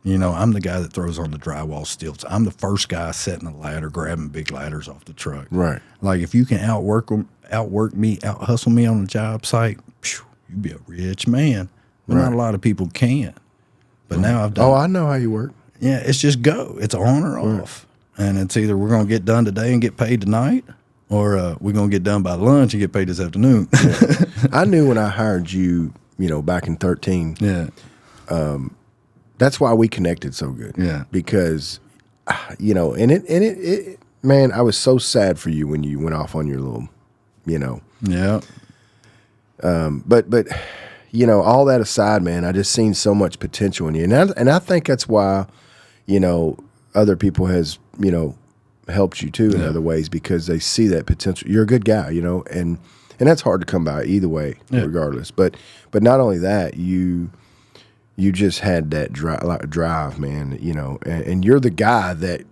I'm the guy that throws on the drywall stilts. I'm the first guy setting a ladder, grabbing big ladders off the truck. Right. Like, if you can outwork me, out hustle me on the job site, you'd be a rich man. But not a lot of people can. But now I've done. Oh, I know how you work. Yeah, it's just go. It's on or off. And it's either we're going to get done today and get paid tonight, or we're going to get done by lunch and get paid this afternoon. I knew when I hired you, back in 13. Yeah. That's why we connected so good. Yeah. Because, and it, man, I was so sad for you when you went off on your little, Yeah. But all that aside, man, I just seen so much potential in you, and I think that's why, other people has helped you too in other ways, because they see that potential. You're a good guy, and that's hard to come by either way, regardless. But not only that, you just had that drive, man. And you're the guy that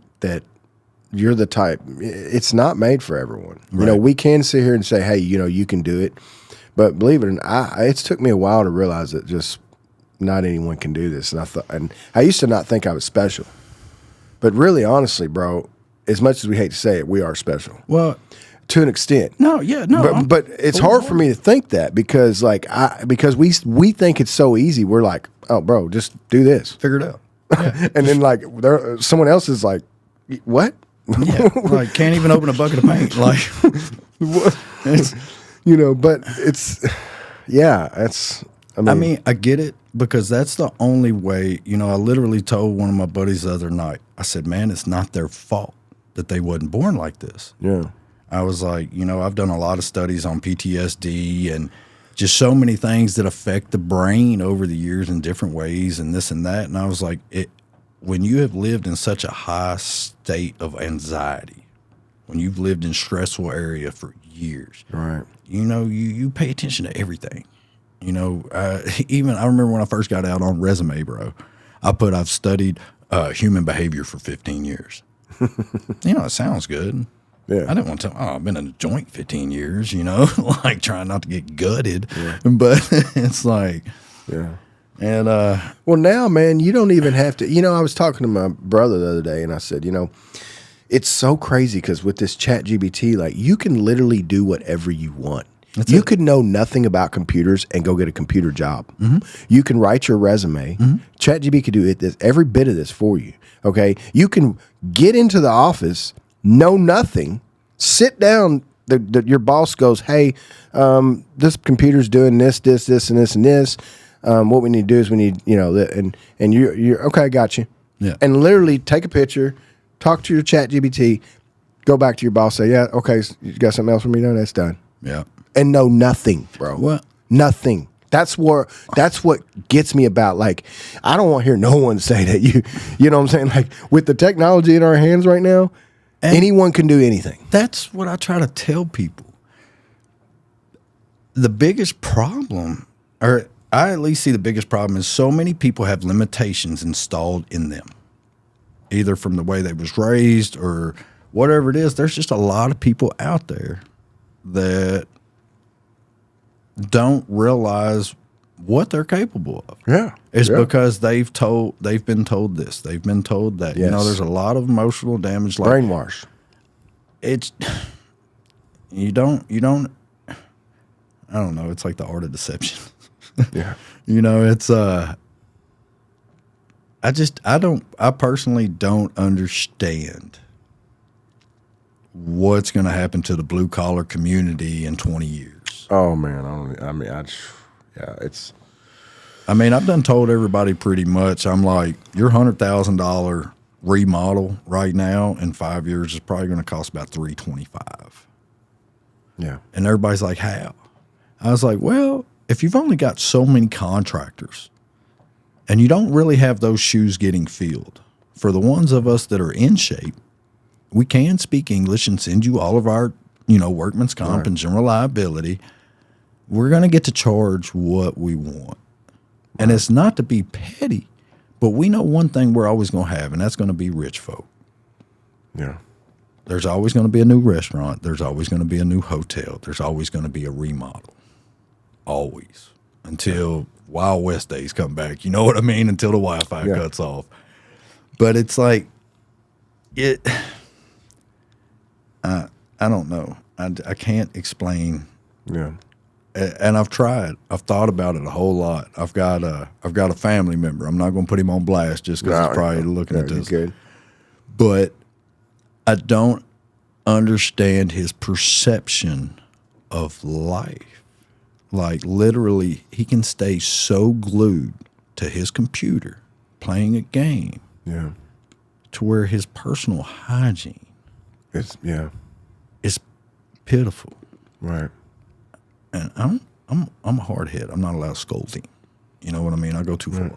you're the type. It's not made for everyone. Right. We can sit here and say, hey, you can do it. But believe it or not, it took me a while to realize that just not anyone can do this. And I used to not think I was special. But really, honestly, bro, as much as we hate to say it, we are special. Well, to an extent. no. But it's hard for me to think that because we think it's so easy. We're like, oh, bro, just do this. Figure it out. Yeah. And then someone else is like, what? Yeah. Like, can't even open a bucket of paint. Like, but it's, I mean, I get it, because that's the only way. I literally told one of my buddies the other night, I said, man, it's not their fault that they wasn't born like this. Yeah. I was like, I've done a lot of studies on PTSD and just so many things that affect the brain over the years in different ways and this and that. And I was like, when you have lived in such a high state of anxiety, when you've lived in stressful area for years, Right. You pay attention to everything. Even I remember when I first got out on resume, bro, I've studied human behavior for 15 years. It sounds good. I didn't want to tell them, I've been in a joint 15 years, like trying not to get gutted. Yeah. But it's like, and well, now, man, you don't even have to. I was talking to my brother the other day, and I said, it's so crazy because with this ChatGPT, like you can literally do whatever you want. You could know nothing about computers and go get a computer job. Mm-hmm. You can write your resume. Mm-hmm. ChatGPT could do every bit of this for you. Okay, you can get into the office, know nothing, sit down. Your boss goes, "Hey, this computer's doing this, and this, and this. What we need to do is we need, and you're okay. I got you. Yeah, and literally take a picture, talk to your ChatGPT, go back to your boss, say, yeah, okay, you got something else for me? No, that's done. Yeah, and know nothing, bro. What? Nothing. That's what gets me about, like, I don't want to hear no one say that you know what I'm saying? Like, with the technology in our hands right now, anyone can do anything. That's what I try to tell people. The biggest problem, or I at least see the biggest problem, is so many people have limitations installed in them, either from the way they was raised or whatever it is. There's just a lot of people out there that don't realize what they're capable of. Yeah. It's because they've been told this. They've been told that. Yes. There's a lot of emotional damage. Like, brainwash. It's, you don't, I don't know. It's like the art of deception. Yeah. It's, I personally don't understand what's going to happen to the blue collar community in 20 years. Oh man, I've done told everybody pretty much. I'm like, your $100,000 remodel right now in 5 years is probably going to cost about $325. Yeah, and everybody's like, how? I was like, well, if you've only got so many contractors, and you don't really have those shoes getting filled, for the ones of us that are in shape, we can speak English and send you all of our, workman's comp and general liability. We're going to get to charge what we want. And it's not to be petty, but we know one thing we're always going to have, and that's going to be rich folk. Yeah. There's always going to be a new restaurant. There's always going to be a new hotel. There's always going to be a remodel. Always. Until Wild West days come back. You know what I mean? Until the Wi-Fi cuts off. But it's like, I don't know. I can't explain. Yeah. And I've tried. I've thought about it a whole lot. I've got a family member. I'm not going to put him on blast just because he's probably looking at this. Good. But I don't understand his perception of life. Like, literally, he can stay so glued to his computer playing a game to where his personal hygiene is pitiful. Right. And I'm a hard head. I'm not allowed to scold him. You know what I mean? I go too far.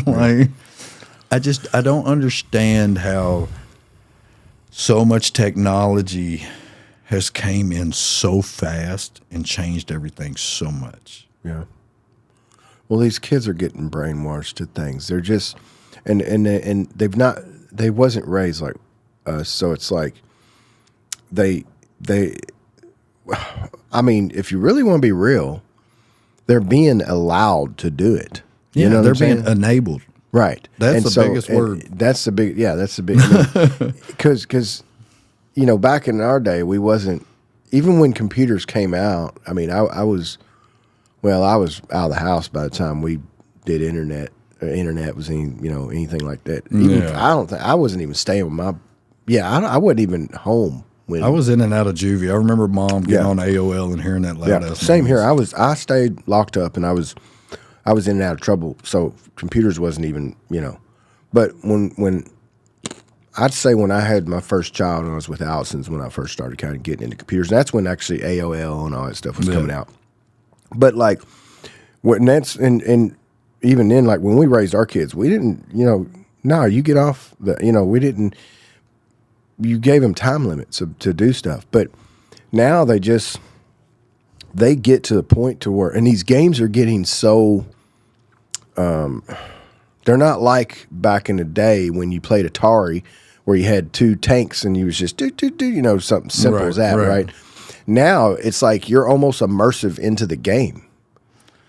Like, I don't understand how so much technology has came in so fast and changed everything so much. Yeah. Well, these kids are getting brainwashed to things. They're just, and they wasn't raised like us. So it's like if you really want to be real, they're being allowed to do it. You know, they're being enabled. Right. That's the biggest word. That's the big. Yeah, that's the big. Because back in our day, we wasn't. Even when computers came out, I was out of the house by the time we did internet. Internet was anything like that. I wasn't even staying with my. I wasn't even home. When I was in and out of juvie. I remember Mom getting on AOL and hearing that loud ass same noise. Here. I stayed locked up, and I was in and out of trouble. So computers wasn't even, But when I'd say when I had my first child and I was with Allison's, when I first started kind of getting into computers, that's when actually AOL and all that stuff was coming out. But like and even then, like when we raised our kids, we didn't, you get off we didn't. You gave them time limits to do stuff, but now they get to the point to where, and these games are getting so, they're not like back in the day when you played Atari, where you had 2 tanks and you was just do, something simple as that, right? Now it's like you're almost immersive into the game.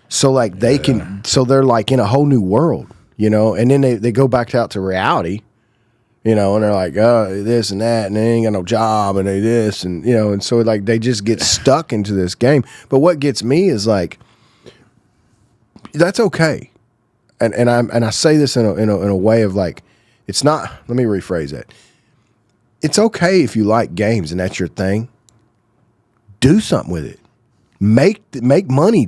So like they're like in a whole new world, and then they go back out to reality, and they're like, oh, this and that, and they ain't got no job, and they this, and and so like they just get stuck into this game. But what gets me is like, that's okay, and I say this in a way of like, it's not. Let me rephrase that. It's okay if you like games and that's your thing. Do something with it. Make money,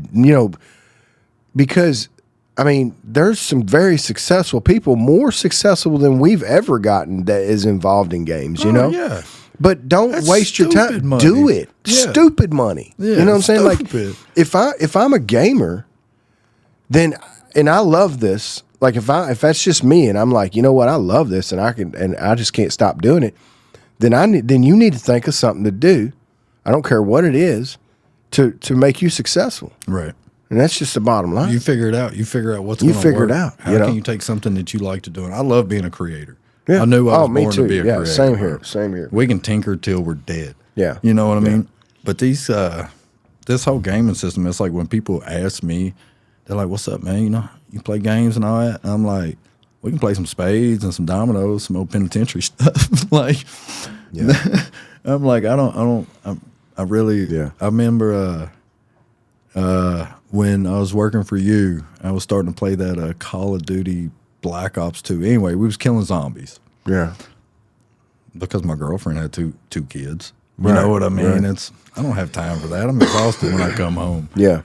because I mean, there's some very successful people, more successful than we've ever gotten, that is involved in games, Yeah. But don't waste your time. Money. Do it. Yeah. Stupid money. Yeah, you know what I'm saying? stupid. Like if I'm a gamer, then, and I love this, like if that's just me and I'm like, you know what, I love this and I just can't stop doing it, then you need to think of something to do. I don't care what it is to make you successful. Right. And that's just the bottom line. You figure it out. You figure out what's You going to work. figure it out, How can you take something that you like to do? And I love being a creator. Yeah. I knew I was me born too. to be a creator. Same here. Same here. We can tinker till we're dead. Yeah. You know what I mean? But this whole gaming system, it's like when people ask me, they're like, what's up, man? You play games and all that? And I'm like, we can play some spades and some dominoes, some old penitentiary stuff. Like, I'm like, I remember when I was working for you, I was starting to play that Call of Duty Black Ops 2. Anyway, we was killing zombies. Yeah. Because my girlfriend had two kids. You know what I mean? Right. I don't have time for that. I'm exhausted when I come home. Yeah.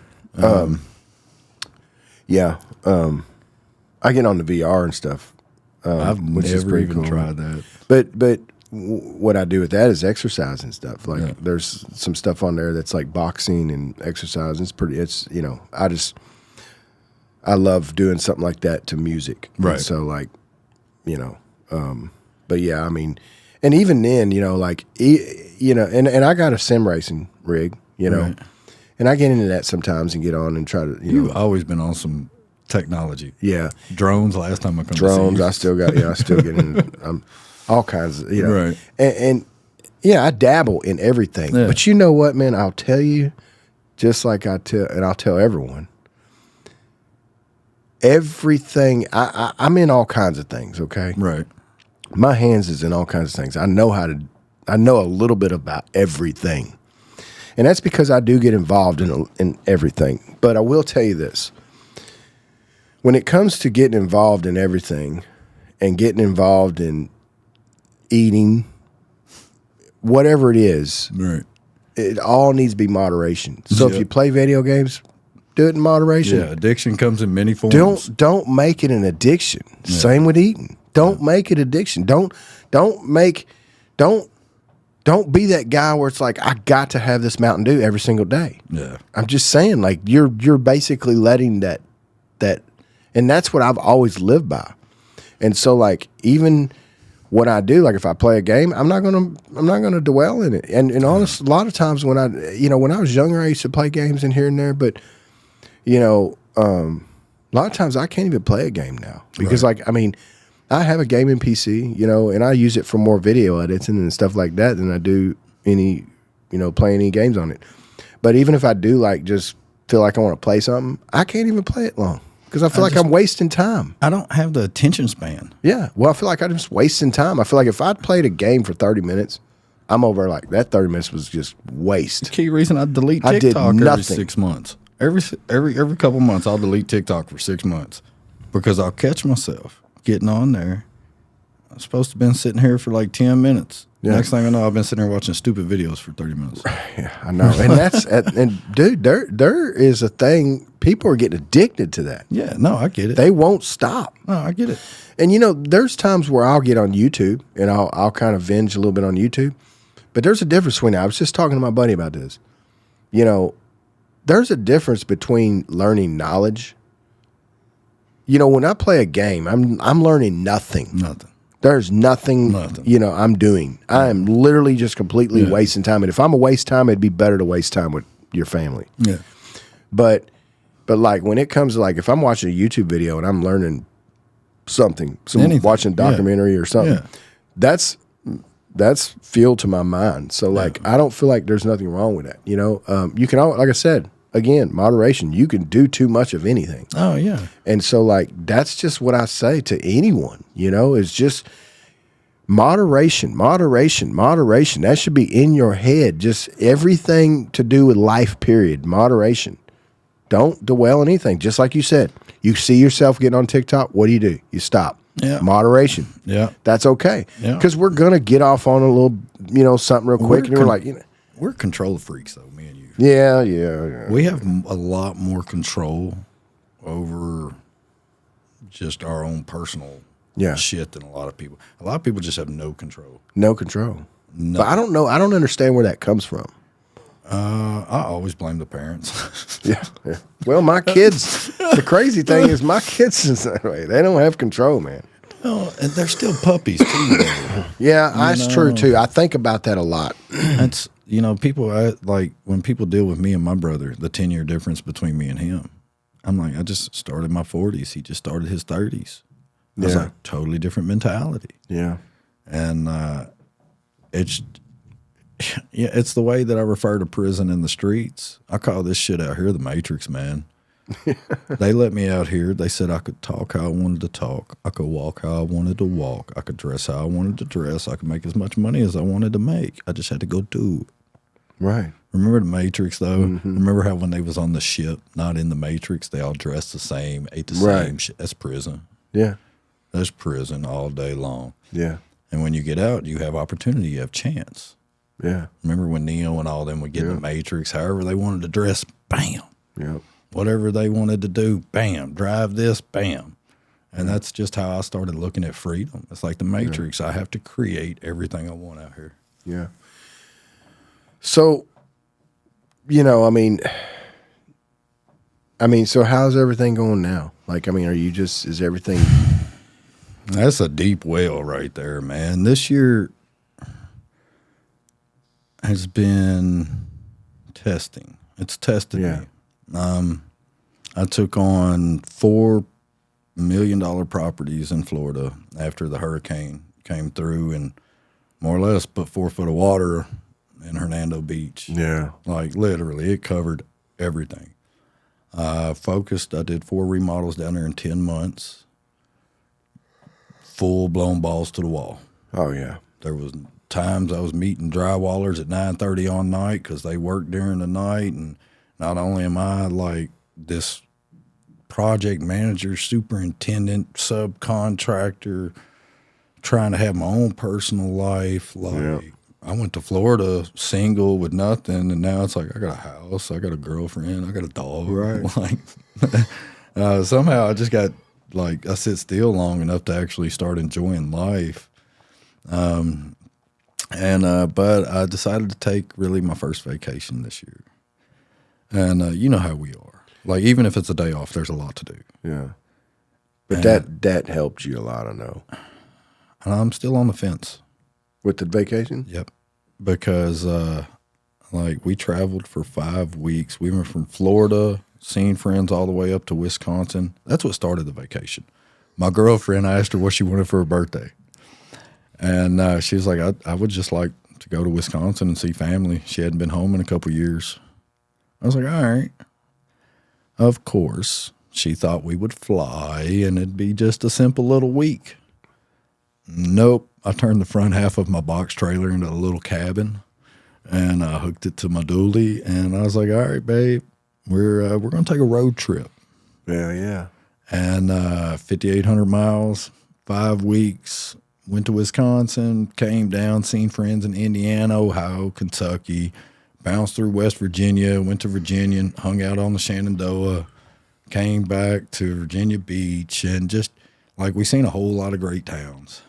I get on the VR and stuff. I've which is never pretty even cool. tried that. But what I do with that is exercise and stuff. Like there's some stuff on there that's like boxing and exercise. I love doing something like that to music. Right. And so like, but yeah, I mean, and even then, and I got a sim racing rig, Right. and I get into that sometimes and get on and try to, You've always been on some technology. yeah, Drones last time I come drones. to see you. I still get into all kinds of, Right. and yeah, I dabble in everything. Yeah. But you know what, man? I'll tell you, just like I'll tell everyone, everything. I'm in all kinds of things. Okay, Right. my hands is in all kinds of things. I know a little bit about everything, and that's because I do get involved in everything. But I will tell you this. When it comes to getting involved in everything and getting involved in eating, whatever it is, Right. it all needs to be moderation. So if you play video games, do it in moderation. Yeah, addiction comes in many forms. Don't make it an addiction. Same with eating. Don't make it addiction. Don't be that guy where it's like, I got to have this Mountain Dew every single day. Yeah. I'm just saying, like you're basically letting that, and that's what I've always lived by. And so like even what I do, like if I play a game, I'm not gonna dwell in it. And honest, a lot of times when I was younger, I used to play games in here and there, but a lot of times I can't even play a game now because like, I mean, I have a gaming PC, and I use it for more video editing and stuff like that than I do play any games on it. But even if I do like just feel like I want to play something, I can't even play it long because I feel like I'm wasting time. I don't have the attention span. Yeah. Well, I feel like I'm just wasting time. I feel like if I played a game for 30 minutes, I'm over like that 30 minutes was just waste. The key reason I delete I did TikTok every nothing. 6 months. Every couple months I'll delete TikTok for 6 months because I'll catch myself getting on there. I'm supposed to have been sitting here for like 10 minutes. Yeah. Next thing I know, I've been sitting here watching stupid videos for 30 minutes. Yeah, I know. And dude, there is a thing. People are getting addicted to that. Yeah, no, I get it. They won't stop. No, I get it. And there's times where I'll get on YouTube and I'll kind of binge a little bit on YouTube. But there's a difference between, I was just talking to my buddy about this. There's a difference between learning knowledge. When I play a game, I'm learning nothing. Nothing. There's nothing. I'm doing. I am literally just completely wasting time. And if I'm a waste time, it'd be better to waste time with your family. Yeah. But like when it comes to like if I'm watching a YouTube video and I'm learning something, Anything. watching a documentary or something, that's fuel to my mind. So like, I don't feel like there's nothing wrong with that. You know, you can, like I said, again, moderation. You can do too much of anything. Oh yeah. And so like, that's just what I say to anyone, you know, is just moderation. That should be in your head. Just everything to do with life, period. Moderation. Don't dwell on anything. Just like you said, you see yourself getting on TikTok. What do? You stop. Yeah. Moderation. Yeah. That's okay. Yeah. Because we're going to get off on a little, you know, something real quick. And we're like, you know. We're control freaks though, me and you. Yeah. We have a lot more control over just our own personal shit than a lot of people. A lot of people just have no control. No control. No. But I don't know. I don't understand where that comes from. I always blame the parents. Yeah. Well, my kids, the crazy thing is my kids is that way. They don't have control, man. Well, and they're still puppies too. Yeah, that's true too. I think about that a lot. That's, you know, people, like when people deal with me and my brother, the 10-year difference between me and him, I'm like, I just started my 40s. He just started his 30s. It's like totally different mentality. Yeah. And it's the way that I refer to prison and the streets. I call this shit out here the Matrix, man. They let me out here. They said I could talk how I wanted to talk. I could walk how I wanted to walk. I could dress how I wanted to dress. I could make as much money as I wanted to make. I just had to go do it. Right. Remember the Matrix, though? Mm-hmm. Remember how when they was on the ship, not in the Matrix, they all dressed the same, ate the same shit. That's prison. Yeah. That's prison all day long. Yeah. And when you get out, you have opportunity. You have chance. Yeah. Remember when Neo and all them would get in the Matrix, however they wanted to dress, bam. Yeah. Whatever they wanted to do, bam. Drive this, bam. And that's just how I started looking at freedom. It's like the Matrix. I have to create everything I want out here. Yeah. So, you know, I mean, so how's everything going now? Like, I mean, is everything? That's a deep well right there, man. This year has been testing. It's tested me. I took on $4 million properties in Florida after the hurricane came through and more or less put 4 foot of water in Hernando Beach. Yeah. Like literally, it covered everything. Focused, I did 4 remodels down there in 10 months. Full blown balls to the wall. Oh, yeah. There was times I was meeting drywallers at 9:30 on night because they worked during the night. And not only am I like this project manager, superintendent, subcontractor, trying to have my own personal life. Like I went to Florida single with nothing, and now it's like I got a house, I got a girlfriend, I got a dog. Right. Like somehow I just got like I sit still long enough to actually start enjoying life. But I decided to take really my first vacation this year. And you know how we are. Like, even if it's a day off, there's a lot to do. Yeah. But that helped you a lot, I know. And I'm still on the fence. With the vacation? Yep. Because, like, we traveled for 5 weeks. We went from Florida, seeing friends all the way up to Wisconsin. That's what started the vacation. My girlfriend, I asked her what she wanted for her birthday. And she was like, I would just like to go to Wisconsin and see family. She hadn't been home in a couple of years. I was like, all right. Of course, she thought we would fly and it'd be just a simple little week. Nope. I turned the front half of my box trailer into a little cabin and I hooked it to my dually. And I was like, all right, babe, we're going to take a road trip. Yeah. And 5,800 miles, 5 weeks. Went to Wisconsin, came down, seen friends in Indiana, Ohio, Kentucky, bounced through West Virginia, went to Virginia, hung out on the Shenandoah, came back to Virginia Beach, and just like we seen a whole lot of great towns.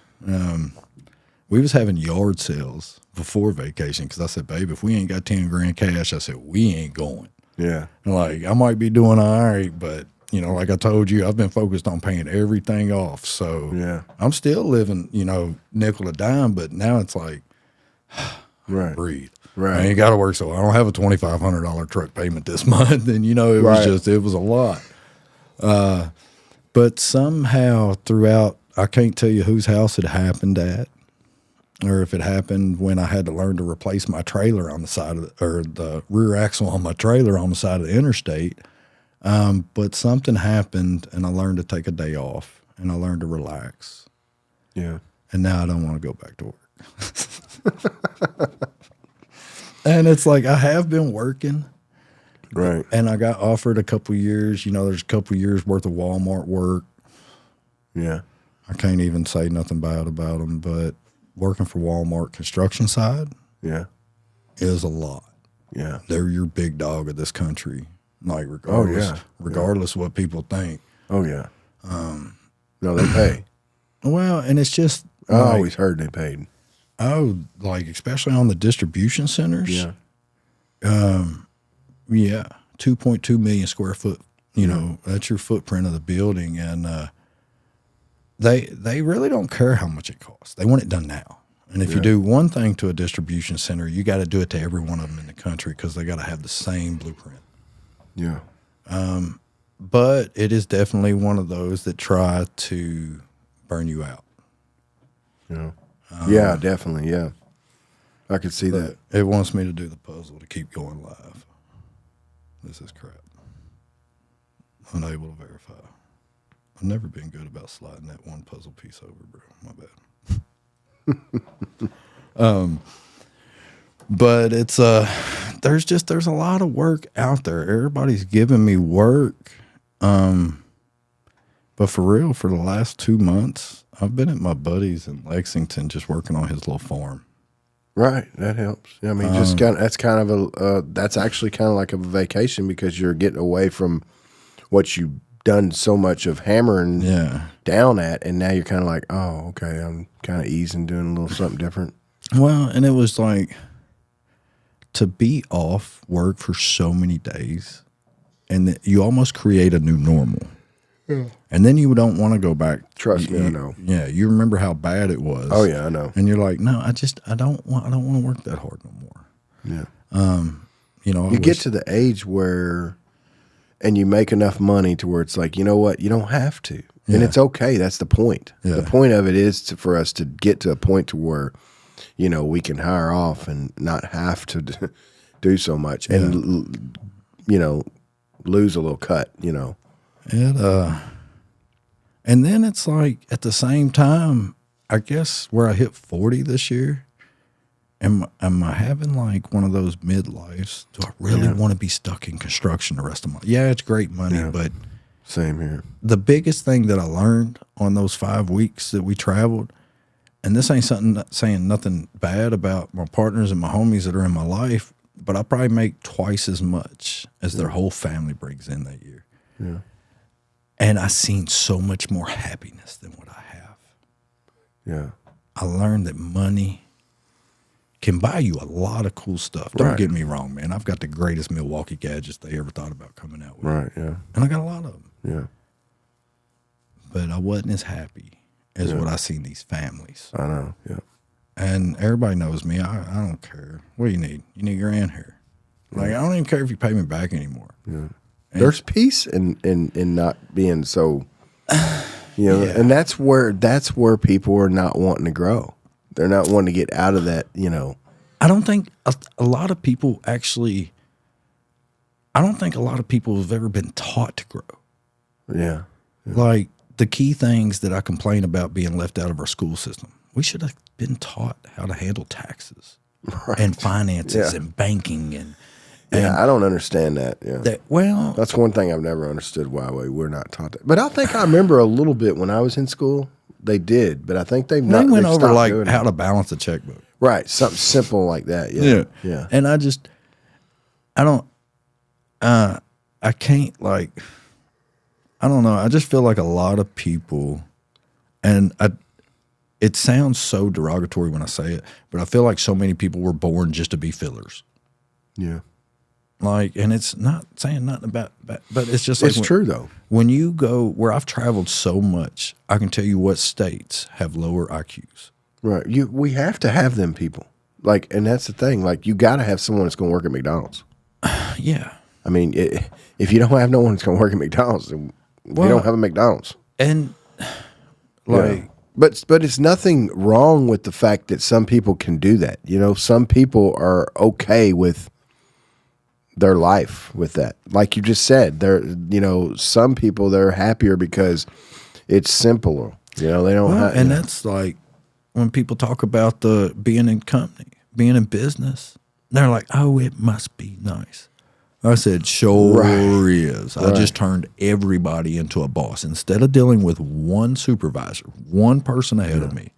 We was having yard sales before vacation because I said, babe, if we ain't got 10 grand cash, I said, we ain't going. Yeah. And like, I might be doing all right, but you know, like I told you, I've been focused on paying everything off. So I'm still living, you know, nickel a dime, but now it's like, breathe. Right. I ain't got to work, so I don't have a $2,500 truck payment this month. And, you know, it was a lot. But somehow throughout, I can't tell you whose house it happened at. or if it happened when I had to learn to replace my trailer on the side of the rear axle on my trailer on the side of the interstate. But something happened, and I learned to take a day off, and I learned to relax. Yeah. And now I don't want to go back to work. And it's like I have been working. Right. And I got offered a couple years. There's a couple years worth of Walmart work. Yeah. I can't even say nothing bad about them, but working for Walmart construction side is a lot. Yeah. They're your big dog of this country. Like regardless of what people think. Oh yeah. No, they pay. Well, and it's just I always heard they paid. Oh, like especially on the distribution centers. Yeah. Yeah. 2.2 million square foot. That's your footprint of the building, and they really don't care how much it costs. They want it done now. And if you do one thing to a distribution center, you got to do it to every one of them in the country because they got to have the same blueprint. Yeah. But it is definitely one of those that try to burn you out. Yeah. Yeah, definitely. Yeah. I could see that. It wants me to do the puzzle to keep going live. This is crap. Unable to verify. I've never been good about sliding that one puzzle piece over, bro. My bad. But it's there's a lot of work out there. Everybody's giving me work. But for real, for the last 2 months, I've been at my buddy's in Lexington just working on his little farm. Right, that helps. I mean, that's actually kind of like a vacation because you're getting away from what you've done so much of hammering down at, and now you're kind of like, oh, okay, I'm kind of easing, doing a little something different. Well, and it was like to be off work for so many days, and that you almost create a new normal. Yeah. And then you don't want to go back. Trust me, I know. Yeah, you remember how bad it was. Oh yeah, I know. And you're like, no, I don't want to work that hard no more. Yeah. You get to the age where, and you make enough money to where it's like, you know what, you don't have to, and it's okay. That's the point. Yeah. The point of it is for us to get to a point to where, we can hire off and not have to do so much, and lose a little cut. And then it's like at the same time, I guess where I hit 40 this year, am I having like one of those midlifes? Do I really want to be stuck in construction the rest of my life? Yeah, it's great money, but same here. The biggest thing that I learned on those 5 weeks that we traveled, and this ain't saying nothing bad about my partners and my homies that are in my life, but I probably make twice as much as their whole family brings in that year. Yeah. And I seen so much more happiness than what I have. Yeah. I learned that money can buy you a lot of cool stuff. Don't get me wrong, man. I've got the greatest Milwaukee gadgets they ever thought about coming out with. Right, yeah. And I got a lot of them. Yeah. But I wasn't as happy as what I seen these families. I know, yeah. And everybody knows me. I don't care. What do you need? You need your aunt here. Like, I don't even care if you pay me back anymore. Yeah. There's peace in not being so, and that's where people are not wanting to grow. They're not wanting to get out of that, I don't think a lot of people actually, I don't think a lot of people have ever been taught to grow. Yeah. Like the key things that I complain about being left out of our school system, we should have been taught how to handle taxes and finances and banking and I don't understand that. Yeah. That's one thing I've never understood why we're not taught that. But I think I remember a little bit when I was in school, they did. But I think they went over like how to balance a checkbook. Right. Something simple like that. Yeah. Yeah. And I can't like, I don't know. I just feel like a lot of people, and it sounds so derogatory when I say it, but I feel like so many people were born just to be fillers. Yeah. Like, and it's not saying nothing about, but it's just like. It's true though. When you go where I've traveled so much, I can tell you what states have lower IQs. Right. We have to have them people. Like, and that's the thing. Like, you got to have someone that's going to work at McDonald's. Yeah. I mean, if you don't have no one that's going to work at McDonald's, then we don't have a McDonald's. And like But it's nothing wrong with the fact that some people can do that. You know, some people are okay with their life with that. Like you just said, some people, they're happier because it's simpler. You know, they don't and that's like when people talk about the being in company, being in business, they're like, oh, it must be nice. I said, sure is. I just turned everybody into a boss. Instead of dealing with one supervisor, one person ahead of me,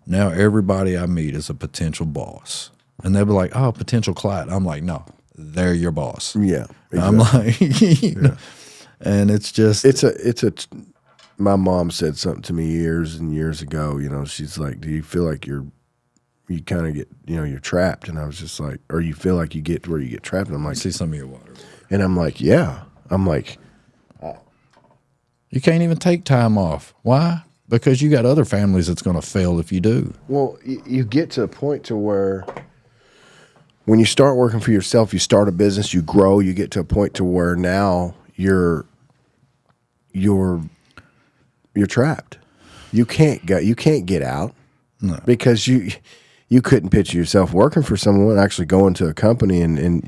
now everybody I meet is a potential boss. And they'll be like, oh, potential client. I'm like, no, they're your boss. Yeah. Exactly. I'm like, and it's just. My mom said something to me years and years ago. You know, she's like, do you feel like you kind of get, you're trapped? And I was just like, or you feel like you get to where you get trapped? And I'm like, see some of your water. And I'm like, yeah. I'm like, you can't even take time off. Why? Because you got other families that's going to fail if you do. Well, you get to a point to where when you start working for yourself, you start a business, you grow, you get to a point to where now you're trapped. You can't get out. No. Because you couldn't picture yourself working for someone, actually going to a company and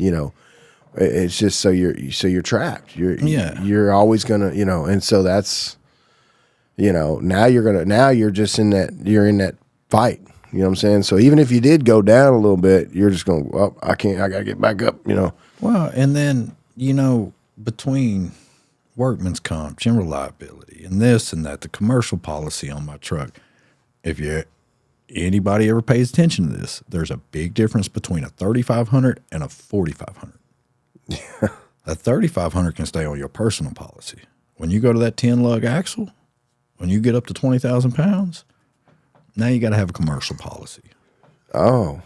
it's just so you're trapped. You're always gonna, and so that's, now you're just in that fight. You know what I'm saying? So even if you did go down a little bit, you're just going, well, I gotta get back up, Well, and then, between workman's comp, general liability, and this and that, the commercial policy on my truck, if anybody ever pays attention to this, there's a big difference between a 3500 and a 4500. Yeah. A 3500 can stay on your personal policy. When you go to that 10 lug axle, when you get up to 20,000 pounds, now you got to have a commercial policy. Oh.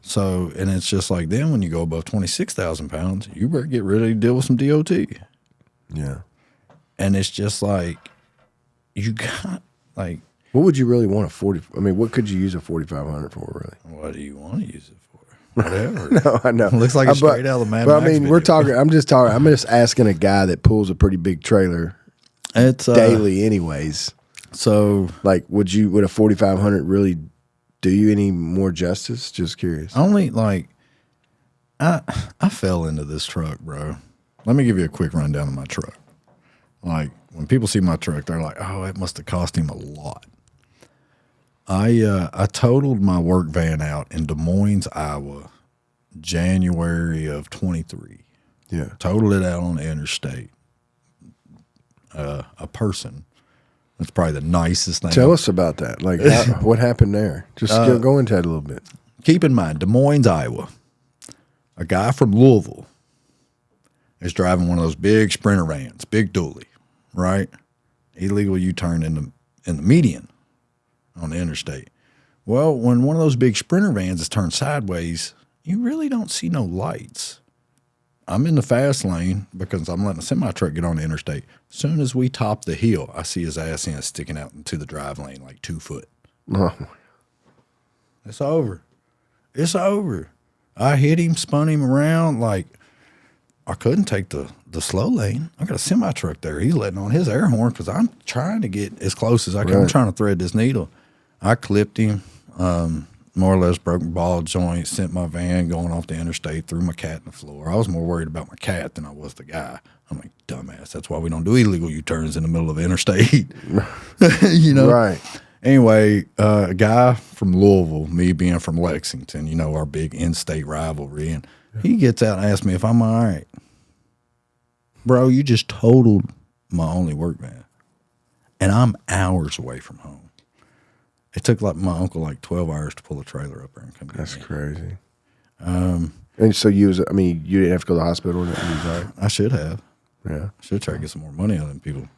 So, and it's just like then when you go above 26,000 pounds, you better get ready to deal with some DOT. Yeah. And it's just like, you got, like. What would you really want a 40? I mean, what could you use a 4500 for, really? What do you want to use it for? Whatever. No, I know. Looks like it's straight out of the Mad But Max I mean, video. I'm just asking a guy that pulls a pretty big trailer daily anyways. So, like, would a 4500 really do you any more justice? Just curious. Only, like, I fell into this truck, bro. Let me give you a quick rundown of my truck. Like, when people see my truck, they're like, oh, it must have cost him a lot. I totaled my work van out in Des Moines, Iowa, January of 23. Yeah. Totaled it out on the interstate. A person. That's probably the nicest thing. Tell us about that. Like, what happened there? Just go into that a little bit. Keep in mind, Des Moines, Iowa, a guy from Louisville is driving one of those big Sprinter vans, big dually, right? Illegal U-turn in the median on the interstate. Well, when one of those big Sprinter vans is turned sideways, you really don't see no lights. I'm in the fast lane because I'm letting a semi-truck get on the interstate. As soon as we top the hill, I see his ass end sticking out into the drive lane like 2 foot. Oh. It's over. It's over. I hit him, spun him around. Like, I couldn't take the slow lane. I got a semi-truck there. He's letting on his air horn because I'm trying to get as close as I can. Right. I'm trying to thread this needle. I clipped him, more or less broke my ball joint, sent my van going off the interstate, threw my cat in the floor. I was more worried about my cat than I was the guy. I'm like, dumbass, that's why we don't do illegal U-turns in the middle of the interstate. Right. Anyway, a guy from Louisville, me being from Lexington, our big in-state rivalry, and he gets out and asks me if I'm all right. Bro, you just totaled my only work van, and I'm hours away from home. It took my uncle 12 hours to pull a trailer up there and come get me. That's crazy. And so you didn't have to go to the hospital or anything, right? I should have. Yeah. I should try to get some more money out of them people.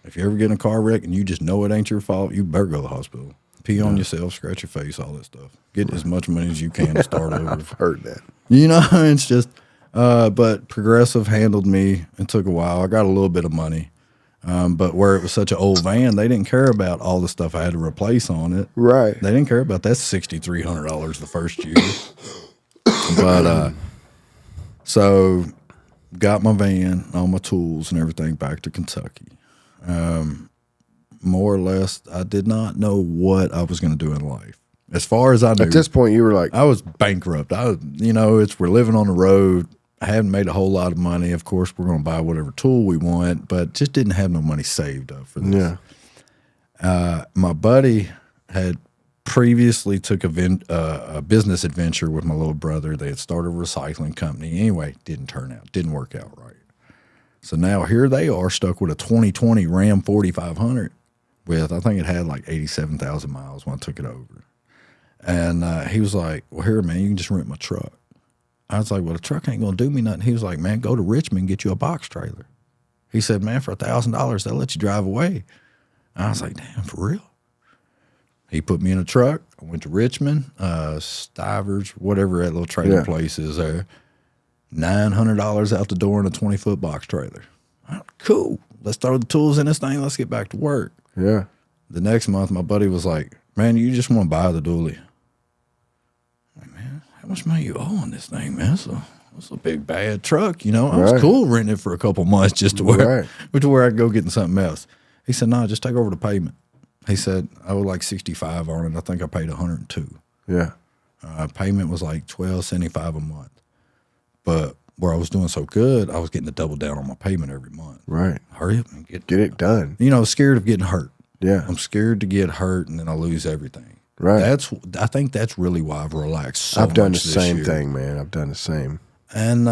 If you ever get in a car wreck and you just know it ain't your fault, you better go to the hospital. Pee on yourself, scratch your face, all that stuff. Get as much money as you can to start over. I've heard that. It's just, but Progressive handled me. It took a while. I got a little bit of money. But where it was such an old van, they didn't care about all the stuff I had to replace on it. Right. They didn't care about that $6,300 the first year. But so got my van, all my tools and everything back to Kentucky. more or less, I did not know what I was going to do in life. As far as I knew. At this point, you were like, I was bankrupt. We're living on the road. I hadn't made a whole lot of money. Of course, we're going to buy whatever tool we want, but just didn't have no money saved up for this. yeah, My buddy had previously took a business adventure with my little brother. They had started a recycling company. Anyway, didn't work out right. So now here they are stuck with a 2020 Ram 4500 with, I think it had like 87,000 miles when I took it over. And he was like, well, here, man, you can just rent my truck. I was like, well, the truck ain't going to do me nothing. He was like, man, go to Richmond and get you a box trailer. He said, man, for $1,000, they'll let you drive away. I was like, damn, for real? He put me in a truck. I went to Richmond, Stivers, whatever that little trailer place is there. $900 out the door in a 20-foot box trailer. Cool. Let's throw the tools in this thing. Let's get back to work. yeah. The next month, my buddy was like, man, you just want to buy the dually. I'm like, man, how much money you owe on this thing, man? It's a big, bad truck, I was Right. cool renting it for a couple months just to where, Right. to where I could go getting something else. He said, no, just take over the payment. He said, I owe like 65 on it. I think I paid 102. Yeah. Payment was like $12.75 a month. But where I was doing so good, I was getting to double down on my payment every month. Right. Hurry up and get Get it done. scared of getting hurt. Yeah. I'm scared to get hurt and then I lose everything. Right. I think that's really why I've relaxed so I've done the much this same year. thing, man. I've done the same. And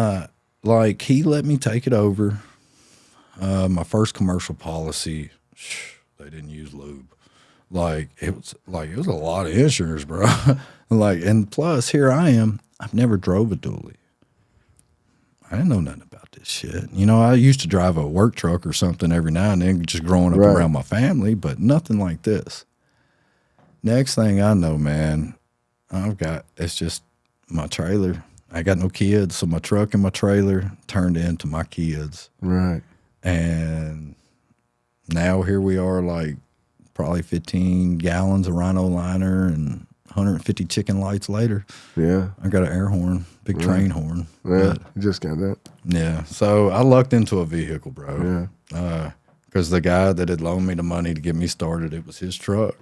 like he let me take it over. My first commercial policy, they didn't use lube. It was a lot of insurance, bro. And plus here I am. I've never drove a dually. I didn't know nothing about this shit. I used to drive a work truck or something every now and then, just growing up Right. around my family, but nothing like this. Next thing I know, man, it's just my trailer. I got no kids, so my truck and my trailer turned into my kids. Right. And now here we are, like probably 15 gallons of Rhino liner and 150 chicken lights later. Yeah. I got an air horn, big train horn. Yeah. But, You just got that. yeah. So I lucked into a vehicle, bro. Yeah. Because the guy that had loaned me the money to get me started, it was his truck.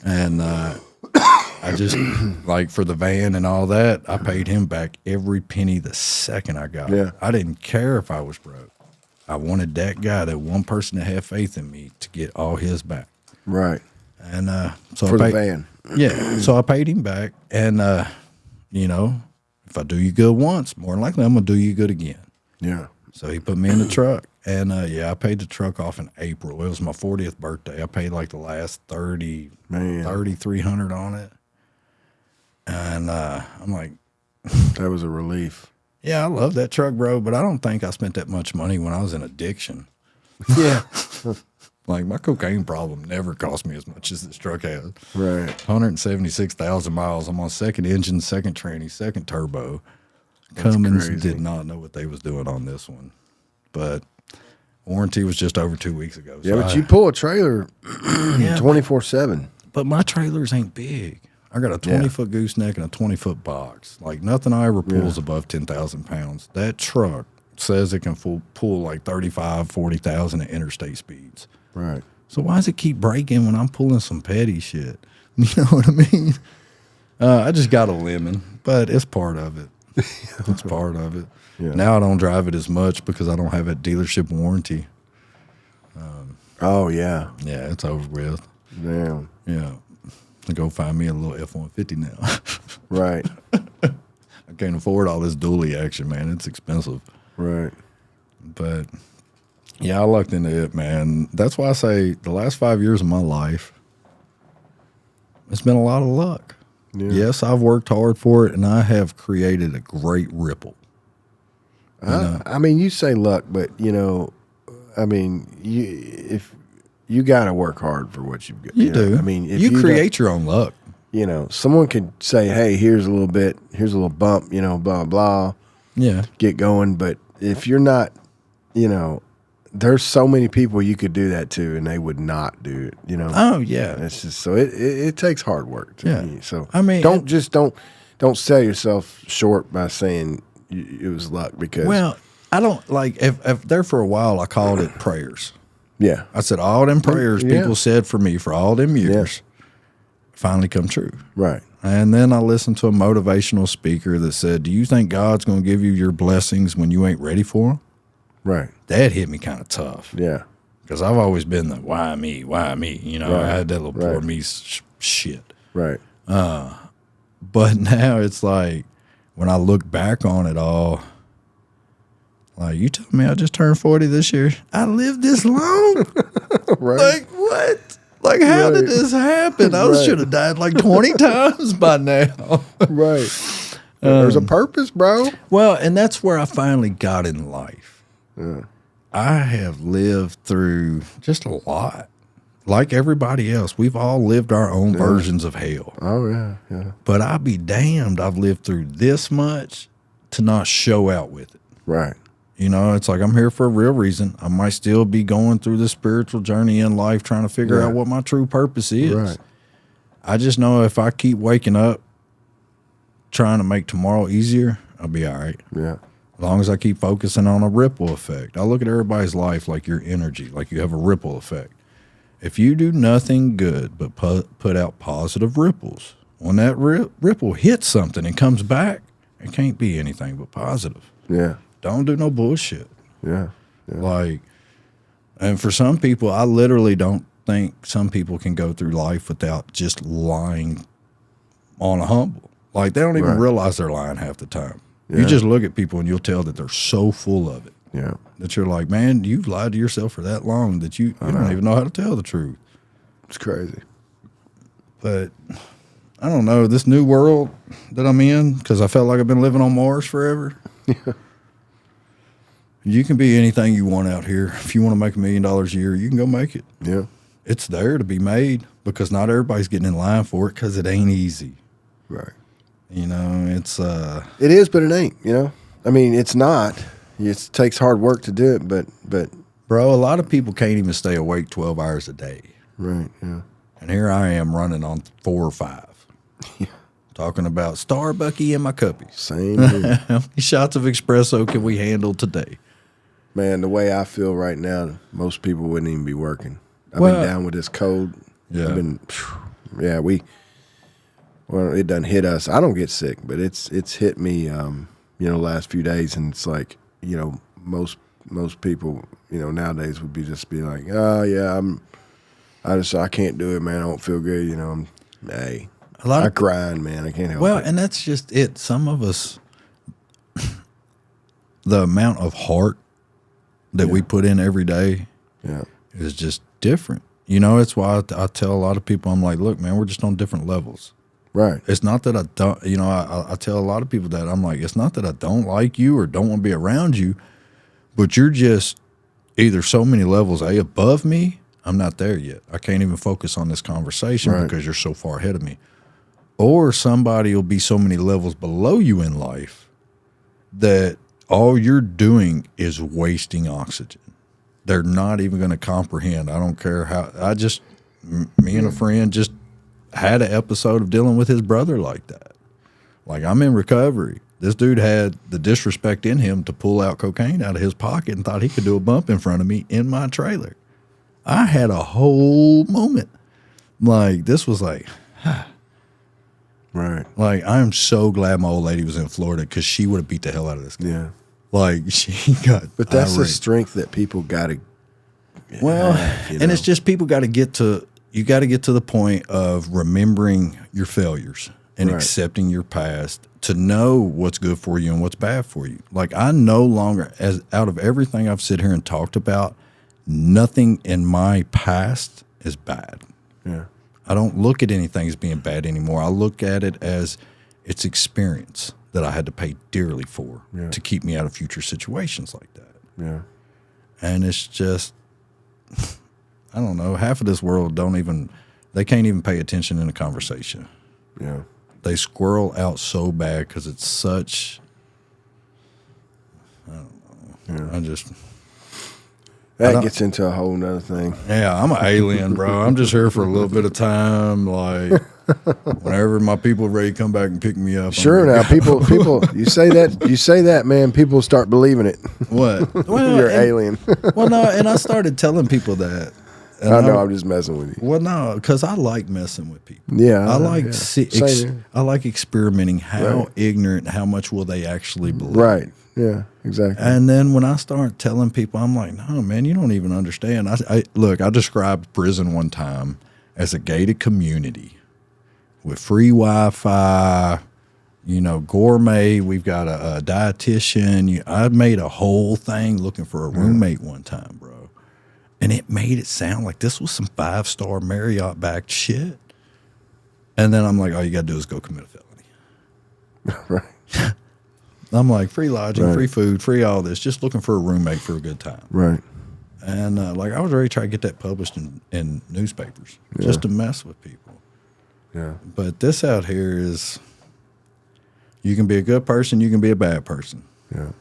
And I just, like for the van and all that, I paid him back every penny the second I got it. Yeah. I didn't care if I was broke. I wanted that guy, that one person that had faith in me, to get all his back. Right. And so For I the paid, van. yeah. So I paid him back. And, if I do you good once, more than likely I'm going to do you good again. Yeah. So he put me in the truck. And, I paid the truck off in April. It was my 40th birthday. I paid like the last $3,300 on it. And I'm like, That was a relief. yeah, I love that truck, bro, but I don't think I spent that much money when I was in addiction. Yeah. Like, my cocaine problem never cost me as much as this truck has. Right. 176,000 miles. I'm on second engine, second tranny, second turbo. Cummins crazy. did not know what they was doing on this one. But warranty was just over 2 weeks ago. Yeah, So but you pull a trailer 24/7. But my trailers ain't big. I got a 20-foot gooseneck and a 20-foot box. Like, nothing I ever pulls above 10,000 pounds. That truck says it can pull like 35, 40,000 at interstate speeds. Right. So why does it keep breaking when I'm pulling some petty shit? You know what I mean? I just got a lemon, but it's part of it. It's part of it. Yeah. Now I don't drive it as much because I don't have that dealership warranty. Oh, yeah. Yeah, it's over with. Damn. Yeah. I go find me a little F-150 now. Right. I can't afford all this dually action, man. It's expensive. Right. But yeah, I lucked into it, man. That's why I say the last 5 years of my life, it's been a lot of luck. Yeah. Yes, I've worked hard for it, and I have created a great ripple. I mean, you say luck, but if you got to work hard for what you've got. You do. I mean, if you create your own luck. Someone could say, "Hey, here's a little bit, here's a little bump," blah blah. Yeah. Get going, but if you're not, there's so many people you could do that to, and they would not do it. Oh yeah. It's just so it takes hard work to me. So I mean, don't sell yourself short by saying it was luck, because well, I don't like if there for a while I called it prayers. Yeah. I said all them prayers people said for me for all them years finally come true. Right. And then I listened to a motivational speaker that said, do you think God's going to give you your blessings when you ain't ready for them? Right. That hit me kind of tough. Yeah. Because I've always been the why me? You know, I had that little poor me shit. Right. But now it's like, when I look back on it all, like, you told me I just turned 40 this year. I lived this long? Right. Like, what? Like, how did this happen? I should have died like 20 times by now. Right. There's a purpose, bro. Well, and that's where I finally got in life. Yeah. I have lived through just a lot. Like everybody else, we've all lived our own versions of hell. Oh, yeah, yeah. But I'll be damned I've lived through this much to not show out with it. Right. You know, it's like I'm here for a real reason. I might still be going through the spiritual journey in life trying to figure out what my true purpose is. Right. I just know if I keep waking up trying to make tomorrow easier, I'll be all right. Yeah. As long as I keep focusing on a ripple effect. I look at everybody's life like your energy, like you have a ripple effect. If you do nothing good but put out positive ripples, when that ripple hits something and comes back, it can't be anything but positive. Yeah. Don't do no bullshit. Yeah. Yeah. Like, and for some people, I literally don't think some people can go through life without just lying on a humble. Like, they don't even realize they're lying half the time. Yeah. You just look at people and you'll tell that they're so full of it. Yeah. That you're like, man, you've lied to yourself for that long that you don't even know how to tell the truth. It's crazy. But I don't know, this new world that I'm in, because I felt like I've been living on Mars forever. You can be anything you want out here. If you want to make $1 million a year, you can go make it. Yeah. It's there to be made because not everybody's getting in line for it because it ain't easy. Right. You know, it's It is, but it ain't, you know? I mean, it's not. It takes hard work to do it, but bro, a lot of people can't even stay awake 12 hours a day. right, yeah. And here I am running on 4 or 5. Talking about Starbucky in my cuppies. Same here. How many shots of espresso can we handle today? Man, the way I feel right now, most people wouldn't even be working. I've Well, been down with this cold. Yeah. I've been, it doesn't hit us. I don't get sick, but it's hit me, the last few days, and it's like, most people, nowadays would be like, oh yeah, I can't do it, man. I don't feel good, I grind, man. I can't help it. Well, and that's just it. Some of us, the amount of heart that we put in every day is just different. It's why I tell a lot of people, I'm like, look, man, we're just on different levels. Right. It's not that I don't, I tell a lot of people that, I'm like, it's not that I don't like you or don't want to be around you, but you're just either so many levels above me. I'm not there yet. I can't even focus on this conversation because you're so far ahead of me. Or somebody will be so many levels below you in life that all you're doing is wasting oxygen. They're not even going to comprehend. I don't care how. Me and a friend just had an episode of dealing with his brother like that. Like, I'm in recovery. This dude had the disrespect in him to pull out cocaine out of his pocket and thought he could do a bump in front of me in my trailer. I had a whole moment. Like, this was like, Right. Like, I'm so glad my old lady was in Florida because she would have beat the hell out of this guy. Yeah. Like, she got But that's the irate. strength that people got to And it's just people got to get to, you got to get to the point of remembering your failures and accepting your past to know what's good for you and what's bad for you. Like, I no longer, as out of everything I've sit here and talked about, nothing in my past is bad. Yeah. I don't look at anything as being bad anymore. I look at it as it's experience that I had to pay dearly for to keep me out of future situations like that. Yeah. And it's just, I don't know, half of this world they can't even pay attention in a conversation. Yeah. They squirrel out so bad because it's such, I don't know. Yeah. I That gets into a whole nother thing. Yeah, I'm an alien, bro. I'm just here for a little bit of time. Like, Whenever my people are ready to come back and pick me up. Sure. Now, people, you say that, man. People start believing it. What? Well, You're an alien. Well, no, and I started telling people that. And I know. I'm just messing with you. Well, no, because I like messing with people. Yeah, I like yeah. I like experimenting. How ignorant? How much will they actually believe? Right. Yeah. Exactly. And then when I start telling people, I'm like, no, man, you don't even understand. Look, I described prison one time as a gated community with free Wi-Fi, gourmet. We've got a dietitian. I made a whole thing looking for a roommate one time, bro. And it made it sound like this was some 5-star Marriott-backed shit. And then I'm like, all you got to do is go commit a felony. Right. I'm like, free lodging, free food, free all this, just looking for a roommate for a good time. Right. And I was ready to try to get that published in newspapers just to mess with people. Yeah. But this out here is, you can be a good person, you can be a bad person. Yeah.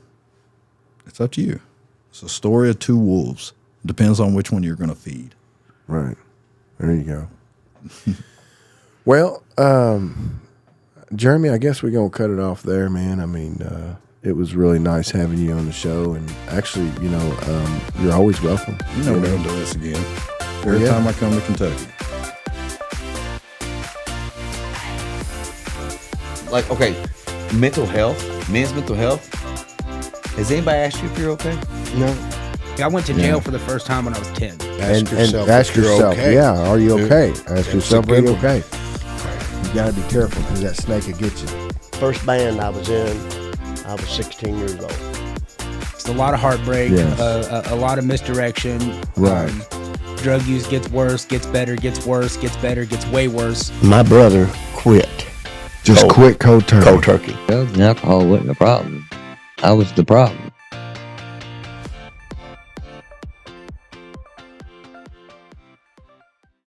It's up to you. It's a story of two wolves. Depends on which one you're going to feed. Right. There you go. Well, Jeremy, I guess we're going to cut it off there, man. I mean, it was really nice having you on the show. And actually, you're always welcome. We're going to do this again. Every time I come to Kentucky. Like, okay, mental health, men's mental health. Has anybody asked you if you're okay? No. I went to jail for the first time when I was 10. And ask yourself, okay. yeah, are you okay? Ask yourself, are you one. okay? You got to be careful because that snake will get you. First band I was in, I was 16 years old. It's a lot of heartbreak, Yes. a lot of misdirection. Right. Drug use gets worse, gets better, gets worse, gets better, gets way worse. My brother quit Just quit cold turkey. cold turkey. Drugs and alcohol wasn't a problem. I was the problem.